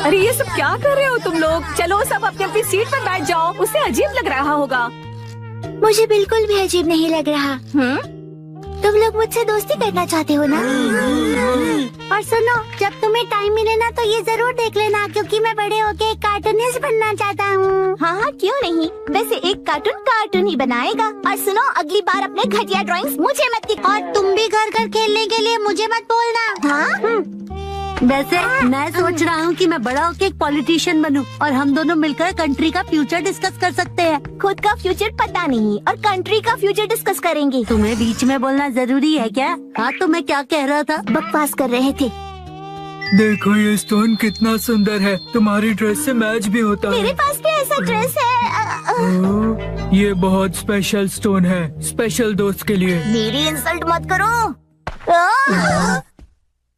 अरे ये सब क्या कर रहे हो तुम लोग? चलो सब अपनी अपनी सीट पर बैठ जाओ। उसे अजीब लग रहा होगा। मुझे बिल्कुल भी अजीब नहीं लग रहा। तुम लोग मुझसे दोस्ती करना चाहते हो ना? और सुनो, जब तुम्हें टाइम मिले ना तो ये जरूर देख लेना, क्योंकि मैं बड़े होके एक कार्टूनिस्ट बनना चाहता हूँ। हाँ, क्यों नहीं। वैसे एक कार्टून ही बनाएगा। और सुनो, अगली बार अपने घटिया ड्राइंग्स मुझे मत दिखाओ। और तुम भी घर घर खेलने के लिए मुझे मत बोलना। हाँ? वैसे मैं सोच रहा हूँ कि मैं बड़ा होके एक पॉलिटिशियन बनूं और हम दोनों मिलकर कंट्री का फ्यूचर डिस्कस कर सकते हैं। खुद का फ्यूचर पता नहीं और कंट्री का फ्यूचर डिस्कस करेंगे। तुम्हें बीच में बोलना जरूरी है क्या? हाँ, तो मैं क्या कह रहा था? बकवास कर रहे थे। देखो ये स्टोन कितना सुंदर है, तुम्हारी ड्रेस से मैच भी होता है। मेरे पास भी ऐसा ड्रेस है। ये बहुत स्पेशल स्टोन है, स्पेशल दोस्त के लिए। मेरी इंसल्ट मत करो।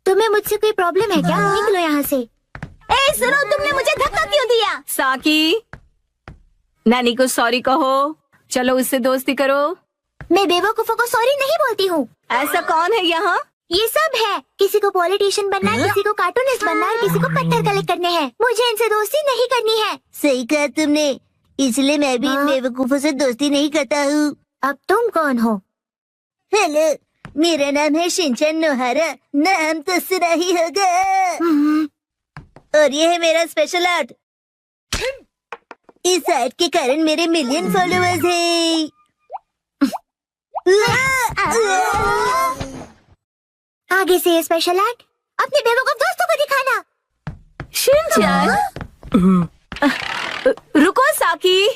तुम्हें मुझसे कोई प्रॉब्लम है क्या? निकलो यहाँ से। ए सुनो, तुमने मुझे धक्का क्यों दिया? साकी, नानी को सॉरी कहो। चलो उससे दोस्ती करो। मैं बेवकूफों को सॉरी नहीं बोलती हूँ। ऐसा कौन है यहाँ? ये सब है। किसी को पॉलिटिशियन बनना है, किसी को कार्टूनिस्ट बनना है, किसी को पत्थर कलेक्ट करने हैं। मुझे इनसे दोस्ती नहीं करनी है। सही कहा तुमने, इसलिए मैं भी इन बेवकूफों से दोस्ती नहीं करता हूँ। अब तुम कौन हो? हेलो, मेरा नाम है शिनचैन नोहारा। नाम तो सुना ही होगा। और ये है मेरा स्पेशल आर्ट। इस आर्ट के कारण मेरे मिलियन फॉलोअर्स हैं। आगे से ये स्पेशल आर्ट अपने बेवकूफ दोस्तों को दिखाना। शिनचैन, रुको साकी।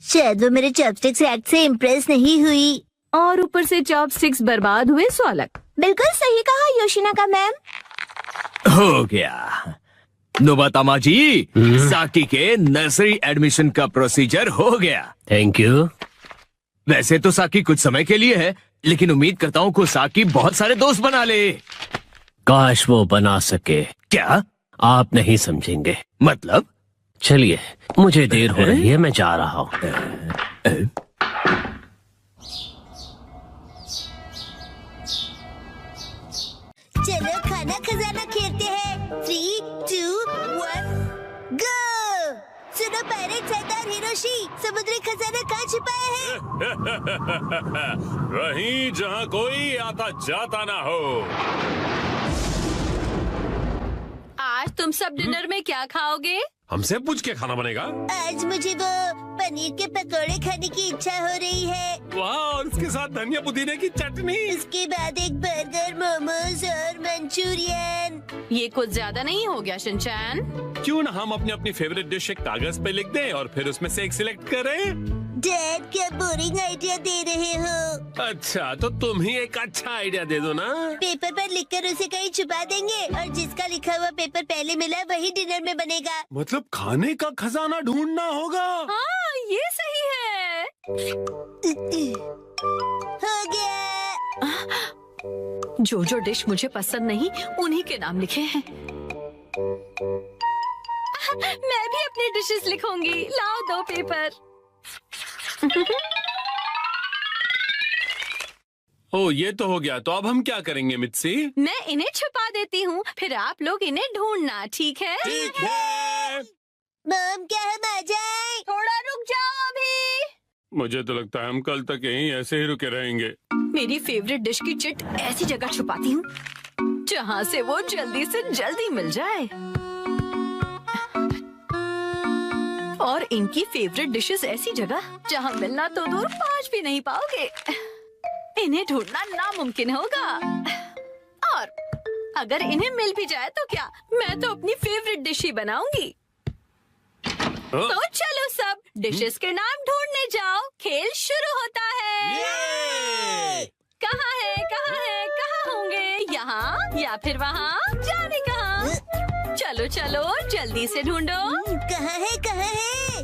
शायद वो मेरे चॉपस्टिक्स एक्ट से इम्प्रेस नहीं हुई। और ऊपर से चॉपस्टिक्स बर्बाद हुए सो अलग। बिल्कुल सही कहा योशिनाका मैम। हो गया। नोबातामा जी, साकी के नर्सरी एडमिशन का प्रोसीजर हो गया। Thank you. वैसे तो साकी कुछ समय के लिए है, लेकिन उम्मीद करता हूँ को साकी बहुत सारे दोस्त बना ले। काश वो बना सके। क्या? आप नहीं समझेंगे। मतलब? चलिए, मुझे देर हो रही है, मैं जा रहा हूँ। चलो खाना खजाना खेलते हैं। 3, 2, 1, गो। सुनो पायरेट सरदार हिरोशी, समुद्री खजाना कहाँ छिपाया है? वहीं जहाँ कोई आता जाता ना हो। आज तुम सब डिनर में क्या खाओगे? हमसे पूछ के खाना बनेगा। आज मुझे वो पनीर के पकोड़े खाने की इच्छा हो रही है। वाह, और उसके साथ धनिया पुदीने की चटनी। उसके बाद एक बर्गर, मोमोज और मंचूरियन। ये कुछ ज्यादा नहीं हो गया शिनचैन? क्यों ना हम अपनी अपनी फेवरेट डिश एक कागज पे लिख दें और फिर उसमें से एक सिलेक्ट करें। डैड, क्या बोरिंग आइडिया दे रहे हो? अच्छा, तो तुम ही एक अच्छा आइडिया दे दो ना। पेपर पर लिखकर उसे कहीं छुपा देंगे और जिसका लिखा हुआ पेपर पहले मिला वही डिनर में बनेगा। मतलब खाने का खजाना ढूंढना होगा। हाँ, ये सही है। हो गया। जो जो डिश मुझे पसंद नहीं उन्हीं के नाम लिखे हैं। मैं भी अपनी डिशेस लिखूंगी। लाओ 2 पेपर। ओ, ये तो हो गया। तो अब हम क्या करेंगे मित्सी? मैं इन्हें छुपा देती हूँ, फिर आप लोग इन्हें ढूंढना। ठीक है? ठीक है। मॉम, क्या हम आ जाएं? थोड़ा रुक जाओ अभी। मुझे तो लगता है हम कल तक यहीं ऐसे ही रुके रहेंगे। मेरी फेवरेट डिश की चिट ऐसी जगह छुपाती हूँ जहाँ से वो जल्दी से जल्दी मिल जाए। और इनकी फेवरेट डिशेस ऐसी जगह जहाँ मिलना तो दूर पहुँच भी नहीं पाओगे। इन्हें ढूंढना नामुमकिन होगा। और अगर इन्हें मिल भी जाए तो क्या, मैं तो अपनी फेवरेट डिश ही बनाऊंगी। तो चलो सब डिशेस के नाम ढूंढने जाओ। खेल शुरू होता है। कहाँ है, कहाँ है, कहाँ होंगे? यहाँ या फिर वहाँ? जाने कहाँ? चलो चलो जल्दी से ढूंढो। कहाँ है, कहाँ है?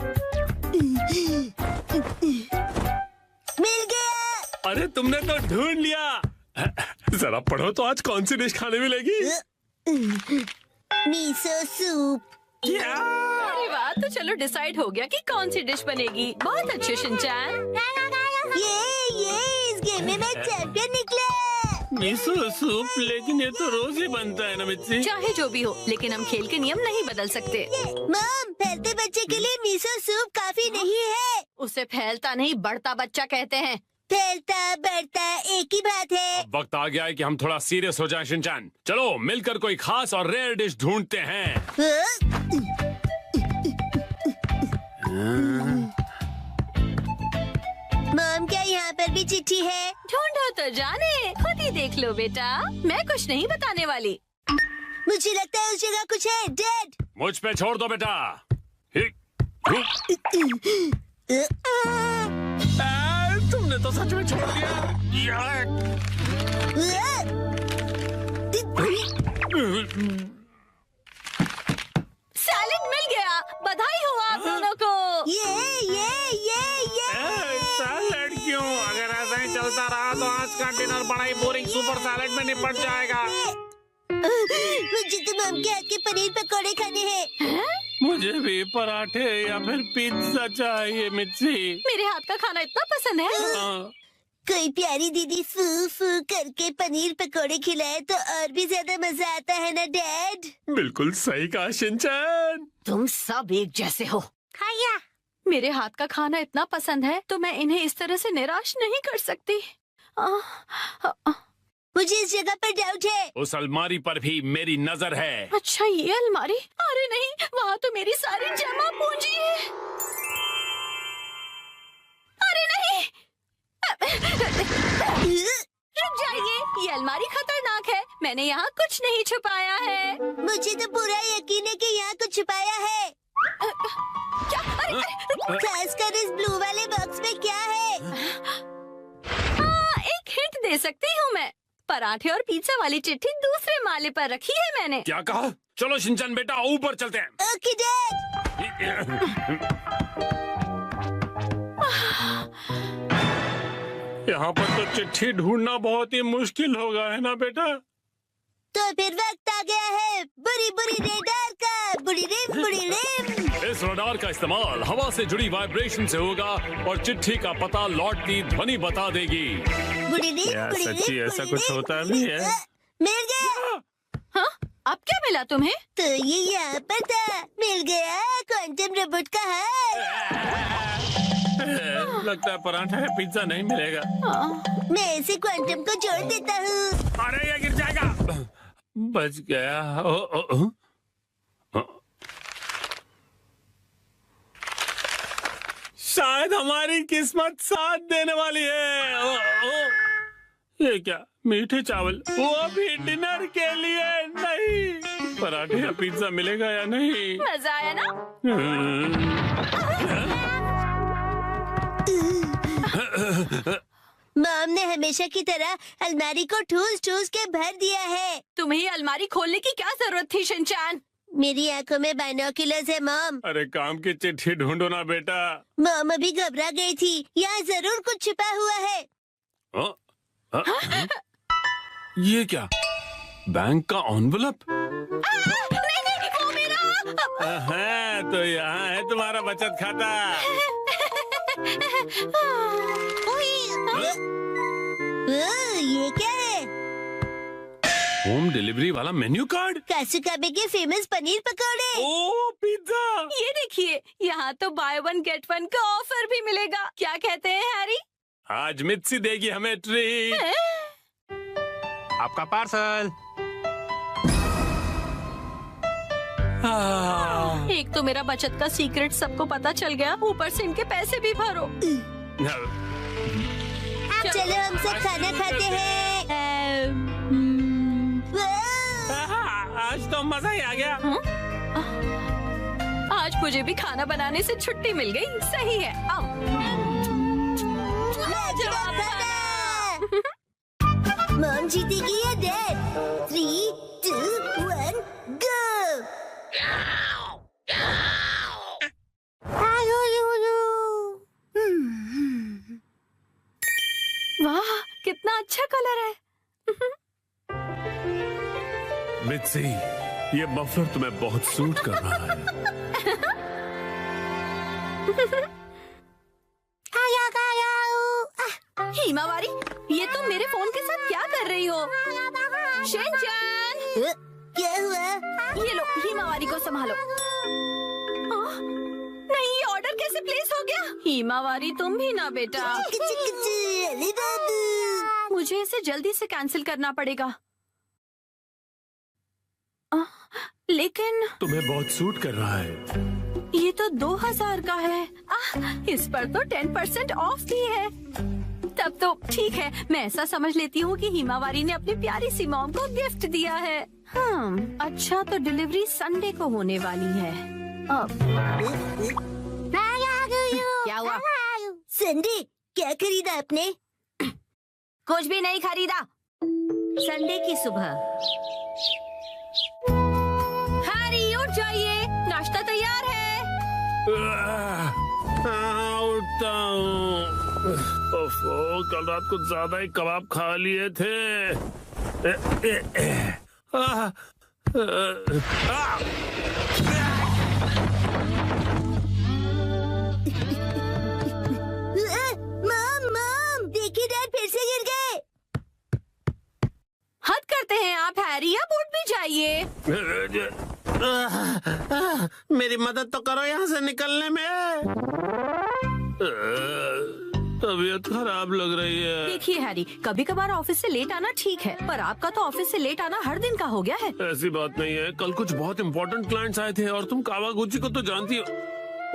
मिल गया। अरे तुमने तो ढूंढ लिया। जरा पढ़ो तो आज कौन सी डिश खाने मिलेगी? Miso soup. अरे वाह, तो चलो डिसाइड हो गया कि कौन सी डिश बनेगी। बहुत अच्छे शिनचैन। ये इस गेम में मैं चैंपियन निकला। मिसो सूप, लेकिन ये तो रोज ही बनता है ना मित्सी। चाहे जो भी हो, लेकिन हम खेल के नियम नहीं बदल सकते। मॉम, फैलते बच्चे के लिए मिसो सूप काफी नहीं है। उसे फैलता नहीं बढ़ता बच्चा कहते हैं। फैलता बढ़ता एक ही बात है। अब वक्त आ गया है कि हम थोड़ा सीरियस हो जाएं शिनचैन। चलो मिलकर कोई खास और रेयर डिश ढूंढते हैं। मॉम, क्या यहाँ पर भी चिट्ठी है? ढूंढो तो जाने, खुद ही देख लो बेटा। मैं कुछ नहीं बताने वाली। मुझे लगता है उस जगह कुछ है। डैड, मुझ पे छोड़ दो बेटा। तुमने तो सच में छोड़ दिया। सैलेड मिल गया। बधाई हो आप दोनों को। ये सैलेड क्यों? अगर ऐसा ही चलता रहा तो आज का डिनर बड़ा ही बोरिंग सुपर सैलेड में निपट जाएगा। मुझे तो मम के हाथ के पनीर पकौड़े खाने हैं। मुझे भी पराठे या फिर पिज्जा चाहिए मिर्ची। मेरे हाथ का खाना इतना पसंद है। हाँ। कोई प्यारी दीदी फू फू करके पनीर पकौड़े खिलाए तो और भी ज्यादा मजा आता है ना डैड? बिल्कुल सही कहा शिनचैन। तुम सब एक जैसे हो। खाया। मेरे हाथ का खाना इतना पसंद है तो मैं इन्हें इस तरह से निराश नहीं कर सकती। मुझे इस जगह पर डाउट है। उस अलमारी पर भी मेरी नजर है। अच्छा ये अलमारी? अरे नहीं, वहाँ तो मेरी सारी जमा पूंजी है। अरे नहीं, रुक जाइए, ये अलमारी खतरनाक है। मैंने यहाँ कुछ नहीं छुपाया है। मुझे तो पूरा यकीन है कि यहाँ कुछ छुपाया है। क्या? अरे खासकर इस ब्लू वाले बॉक्स में क्या है? हाँ, एक हिंट दे सकती हूँ मैं। पराठे और पिज्जा वाली चिट्ठी दूसरे माले पर रखी है मैंने। क्या कहा? चलो शिनचैन बेटा ऊपर चलते हैं। Okay dad. यहाँ पर तो चिट्ठी ढूंढना बहुत ही मुश्किल होगा, है ना बेटा? तो फिर वक्त आ गया है बुरी बुरी रेडार का। बुरी रिम। इस रडार का इस्तेमाल हवा से जुड़ी वाइब्रेशन से होगा और चिट्ठी का पता लौटती ध्वनि बता देगी। बुरी रिम। क्या सच्ची ऐसा कुछ होता भी है? मिल गया। हाँ, अब क्या मिला तुम्हें? तो ये यहाँ पर था। मिल गया क्वांटम रोबोट का हार। लगता है पराठा है, पिज्जा नहीं मिलेगा। मैं इसे क्वांटम को जोड़ देता हूँ। अरे ये गिर जाएगा। बच गया। शायद हमारी किस्मत साथ देने वाली है। ये क्या? मीठे चावल, वो भी डिनर के लिए नहीं। पराठे या पिज्जा मिलेगा या नहीं? मजा आया ना? मॉम ने हमेशा की तरह अलमारी को ठूस के भर दिया है। तुम्हें अलमारी खोलने की क्या जरूरत थी शिनचैन? मेरी आंखों में बाइनोकुलर्स है मॉम। अरे काम की चिट्ठी ढूंढो ना बेटा। मॉम अभी घबरा गई थी। यहाँ जरूर कुछ छिपा हुआ है। ये क्या? बैंक का एनवेलप? नहीं, वो मेरा। हाँ, तो यहाँ है तुम्हारा बचत खाता। ये क्या है? होम डिलीवरी वाला मेन्यू कार्ड। कासुकाबे के फेमस पनीर पकौड़े। ओ पिज्जा। ये देखिए, यहाँ तो बाय वन गेट वन का ऑफर भी मिलेगा। क्या कहते हैं हैरी? आज मित्सी देगी हमें ट्रीट। आपका पार्सल। एक तो मेरा बचत का सीक्रेट सबको पता चल गया, ऊपर से इनके पैसे भी भरो। चलो हम सब खाना खाते हैं। आज तो मजा ही आ गया। आज मुझे भी खाना बनाने से छुट्टी मिल गई। सही है। मॉम जीतेगी या डैड? 3, 2, 1, गो! वाह, कितना अच्छा कलर है। मित्सी, ये मफलर तुम्हें बहुत सूट कर रहा है। हिमावारी, ये तुम मेरे फोन के साथ क्या कर रही हो? शिनचैन! क्या हुआ? ये लो, हिमावारी को संभालो। नहीं, ये ऑर्डर कैसे प्लेस हो गया? हिमावारी तुम भी ना बेटा। अली बाबू। मुझे इसे जल्दी से कैंसिल करना पड़ेगा। लेकिन तुम्हें बहुत सूट कर रहा है। ये तो 2000 का है। इस पर तो 10% ऑफ भी है। तब तो ठीक है, मैं ऐसा समझ लेती हूँ कि हिमावारी ने अपनी प्यारी सी मॉम को गिफ्ट दिया है। अच्छा, तो डिलीवरी संडे को होने वाली है। क्या हुआ? संडे क्या खरीदा आपने? कुछ भी नहीं खरीदा। संडे की सुबह उठता हूँ। ओफो, कल रात को ज्यादा ही कबाब खा लिए थे। मॉम, देखिए डैड फिर से गिर गए। हद करते हैं आप हैरी, अब उठ भी जाइए। मेरी मदद तो करो यहाँ से निकलने में। तबीयत खराब लग रही है। देखिए हैरी, कभी कभार ऑफिस से लेट आना ठीक है, पर आपका तो ऑफिस से लेट आना हर दिन का हो गया है। ऐसी बात नहीं है, कल कुछ बहुत इम्पोर्टेंट क्लाइंट्स आए थे और तुम कावागुची को तो जानती हो।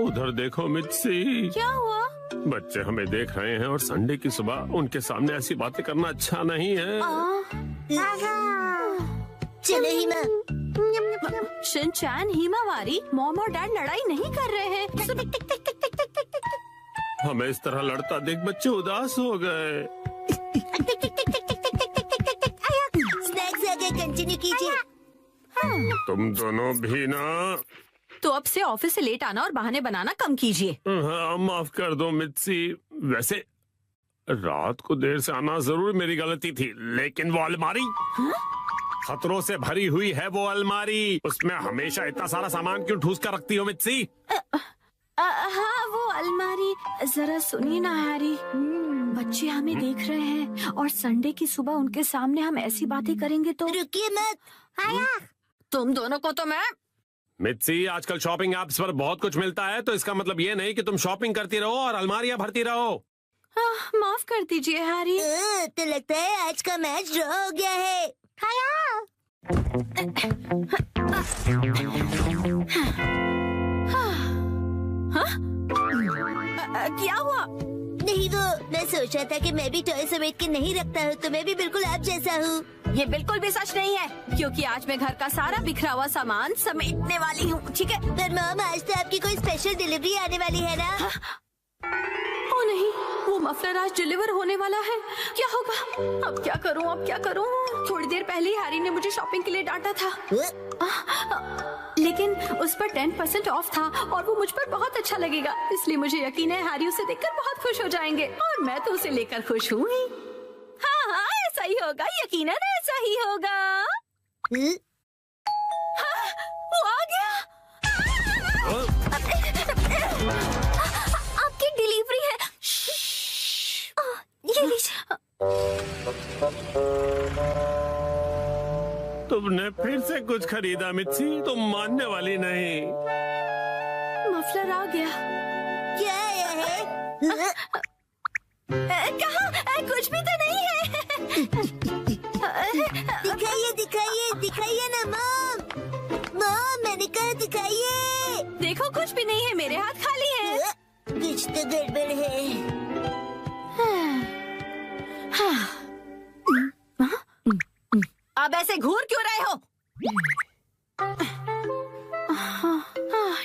उधर देखो मित्सी। क्या हुआ? बच्चे हमें देख रहे हैं और संडे की सुबह उनके सामने ऐसी बातें करना अच्छा नहीं है। चलो हिमा। शिनचैन, हिमावारी, मॉम और डैड लड़ाई नहीं कर रहे हैं। हमें इस तरह लड़ता देख बच्चे उदास हो गए। स्नैक्स आगे कंटिन्यू कीजिए। तुम दोनों भी ना। तो अब से ऑफिस से लेट आना और बहाने बनाना कम कीजिए। हाँ, माफ कर दो मित्सी। वैसे रात को देर से आना जरूर मेरी गलती थी, लेकिन वो अलमारी खतरों से भरी हुई है। वो अलमारी, उसमें हमेशा इतना सारा सामान क्यों ठूस कर रखती हो मित्सी? हाँ, वो अलमारी। जरा सुनिए ना हैरी, बच्चे हमें देख रहे हैं और संडे की सुबह उनके सामने हम ऐसी बातें करेंगे तो। रुकिए मत। तुम दोनों को तो मैं। मित्सी, आजकल शॉपिंग ऐप्स पर बहुत कुछ मिलता है, तो इसका मतलब ये नहीं कि तुम शॉपिंग करती रहो और अलमारियां भरती रहो। माफ कर दीजिए हैरी। तो लगता है आज का मैच ड्रॉ हो गया है। क्या हुआ? नहीं, वो मैं सोच रहा था कि मैं भी टॉय समेट के नहीं रखता हूँ, तो मैं भी बिल्कुल आप जैसा हूँ। ये बिल्कुल भी सच नहीं है, क्योंकि आज मैं घर का सारा बिखरा हुआ सामान समेटने वाली हूँ। ठीक है? पर मॉम, आज तो आपकी कोई स्पेशल डिलीवरी आने वाली है ना? ओ नहीं, वो मफलर आज डिलीवर होने वाला है। क्या होगा? अब क्या करूँ, अब क्या करूँ? थोड़ी देर पहले ही हैरी ने मुझे शॉपिंग के लिए डांटा था, लेकिन उस पर 10% ऑफ था और वो मुझ पर बहुत अच्छा लगेगा, इसलिए मुझे यकीन है हैरी उसे देखकर बहुत खुश हो जाएंगे और मैं तो उसे लेकर खुश हूँ ही। हाँ हाँ, ऐसा ही होगा, यकीनन ऐसा ही होगा। हाँ, वो आ गया। आपकी डिलीवरी है। ये लीजिए। तुमने फिर से कुछ खरीदा मित्सी, तुम मानने वाली नहीं। मफलर आ गया। क्या आया है? कहाँ? कुछ भी तो नहीं है। दिखाइए दिखाइए दिखाइए ना मॉम। मॉम, मैंने कहा दिखाइए। देखो, कुछ भी नहीं है, मेरे हाथ खाली है। कुछ तो गड़बड़ है। अब ऐसे घूर क्यों रहे हो?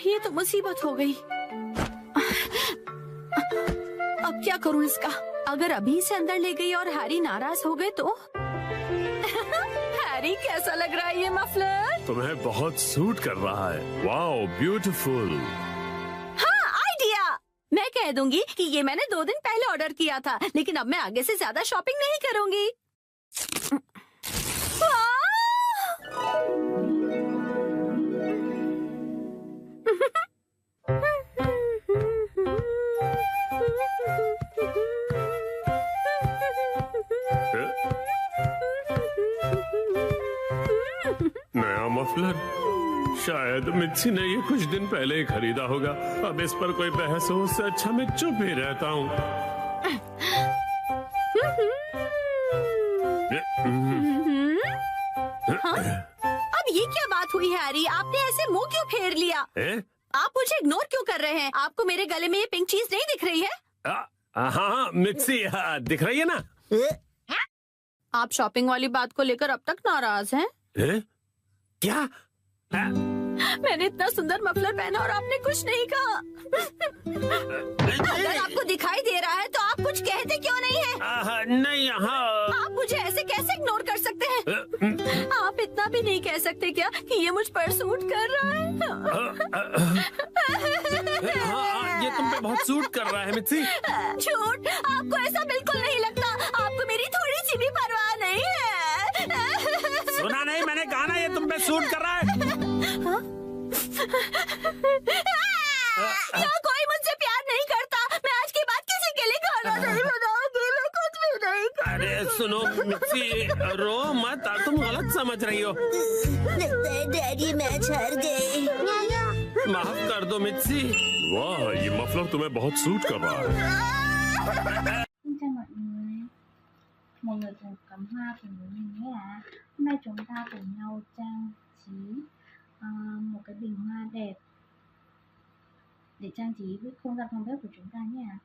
ये तो मुसीबत हो गई। अब क्या करूं इसका? अगर अभी से अंदर ले गई और हैरी नाराज हो गए तो? हैरी, कैसा लग रहा है ये मफलर? तुम्हें बहुत सूट कर रहा है। Wow, beautiful. हाँ, आइडिया। मैं कह दूंगी कि ये मैंने 2 दिन पहले ऑर्डर किया था, लेकिन अब मैं आगे से ज्यादा शॉपिंग नहीं करूंगी। नया मफलर? शायद मित्सी ने ये कुछ दिन पहले ही खरीदा होगा। अब इस पर कोई बहस हो, उससे अच्छा मैं चुप ही रहता हूँ। अब ये क्या बात हुई हैरी? आपने ऐसे मुंह क्यों फेर लिया? आप मुझे इग्नोर क्यों कर रहे हैं? आपको मेरे गले में ये पिंक चीज नहीं दिख रही है? हाँ मित्सी, दिख रही है ना? आप शॉपिंग वाली बात को लेकर अब तक नाराज हैं? क्या? मैंने इतना सुंदर मफलर पहना और आपने कुछ नहीं कहा। अगर आपको दिखाई दे रहा है तो आप कुछ कहते क्यों नहीं है? नहीं, हाँ। आप मुझे मुझे ऐसे कैसे इग्नोर कर सकते हैं? आप इतना भी नहीं कह सकते क्या कि ये मुझ पर सूट कर रहा है? हाँ, ये तुम पे बहुत सूट कर रहा है मित्सी। झूठ, आपको ऐसा बिल्कुल नहीं लगता। आपको मेरी थोड़ी सी भी परवाह नहीं है। सुना नहीं, मैंने कहा ना ये तुम पे सूट कर रहा है। यहाँ कोई मुझसे प्यार नहीं करता। मैं आज के बाद किसी के लिए खाना नहीं बनाऊंगी। मैं कुछ भी नहीं करूंगी। अरे सुनो मित्सी, रो मत, तुम गलत समझ रही हो। लगता है डैडी मैच हार गए। माफ कर दो मित्सी। वाह, ये मफलर तुम्हें बहुत सूट कर रहा है। Xin chào mọi người cùng cắm hoa cùng với mình nhé ạ. Hôm nay chúng ta cùng nhau trang trí một cái bình hoa đẹp để trang trí với không gian phòng bếp của chúng ta nhé ạ.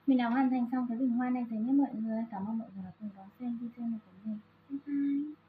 Mình đã hoàn thành xong cái bình hoa này rồi nhé mọi người. Cảm ơn mọi người đã cùng đón xem video này của mình. Bye bye.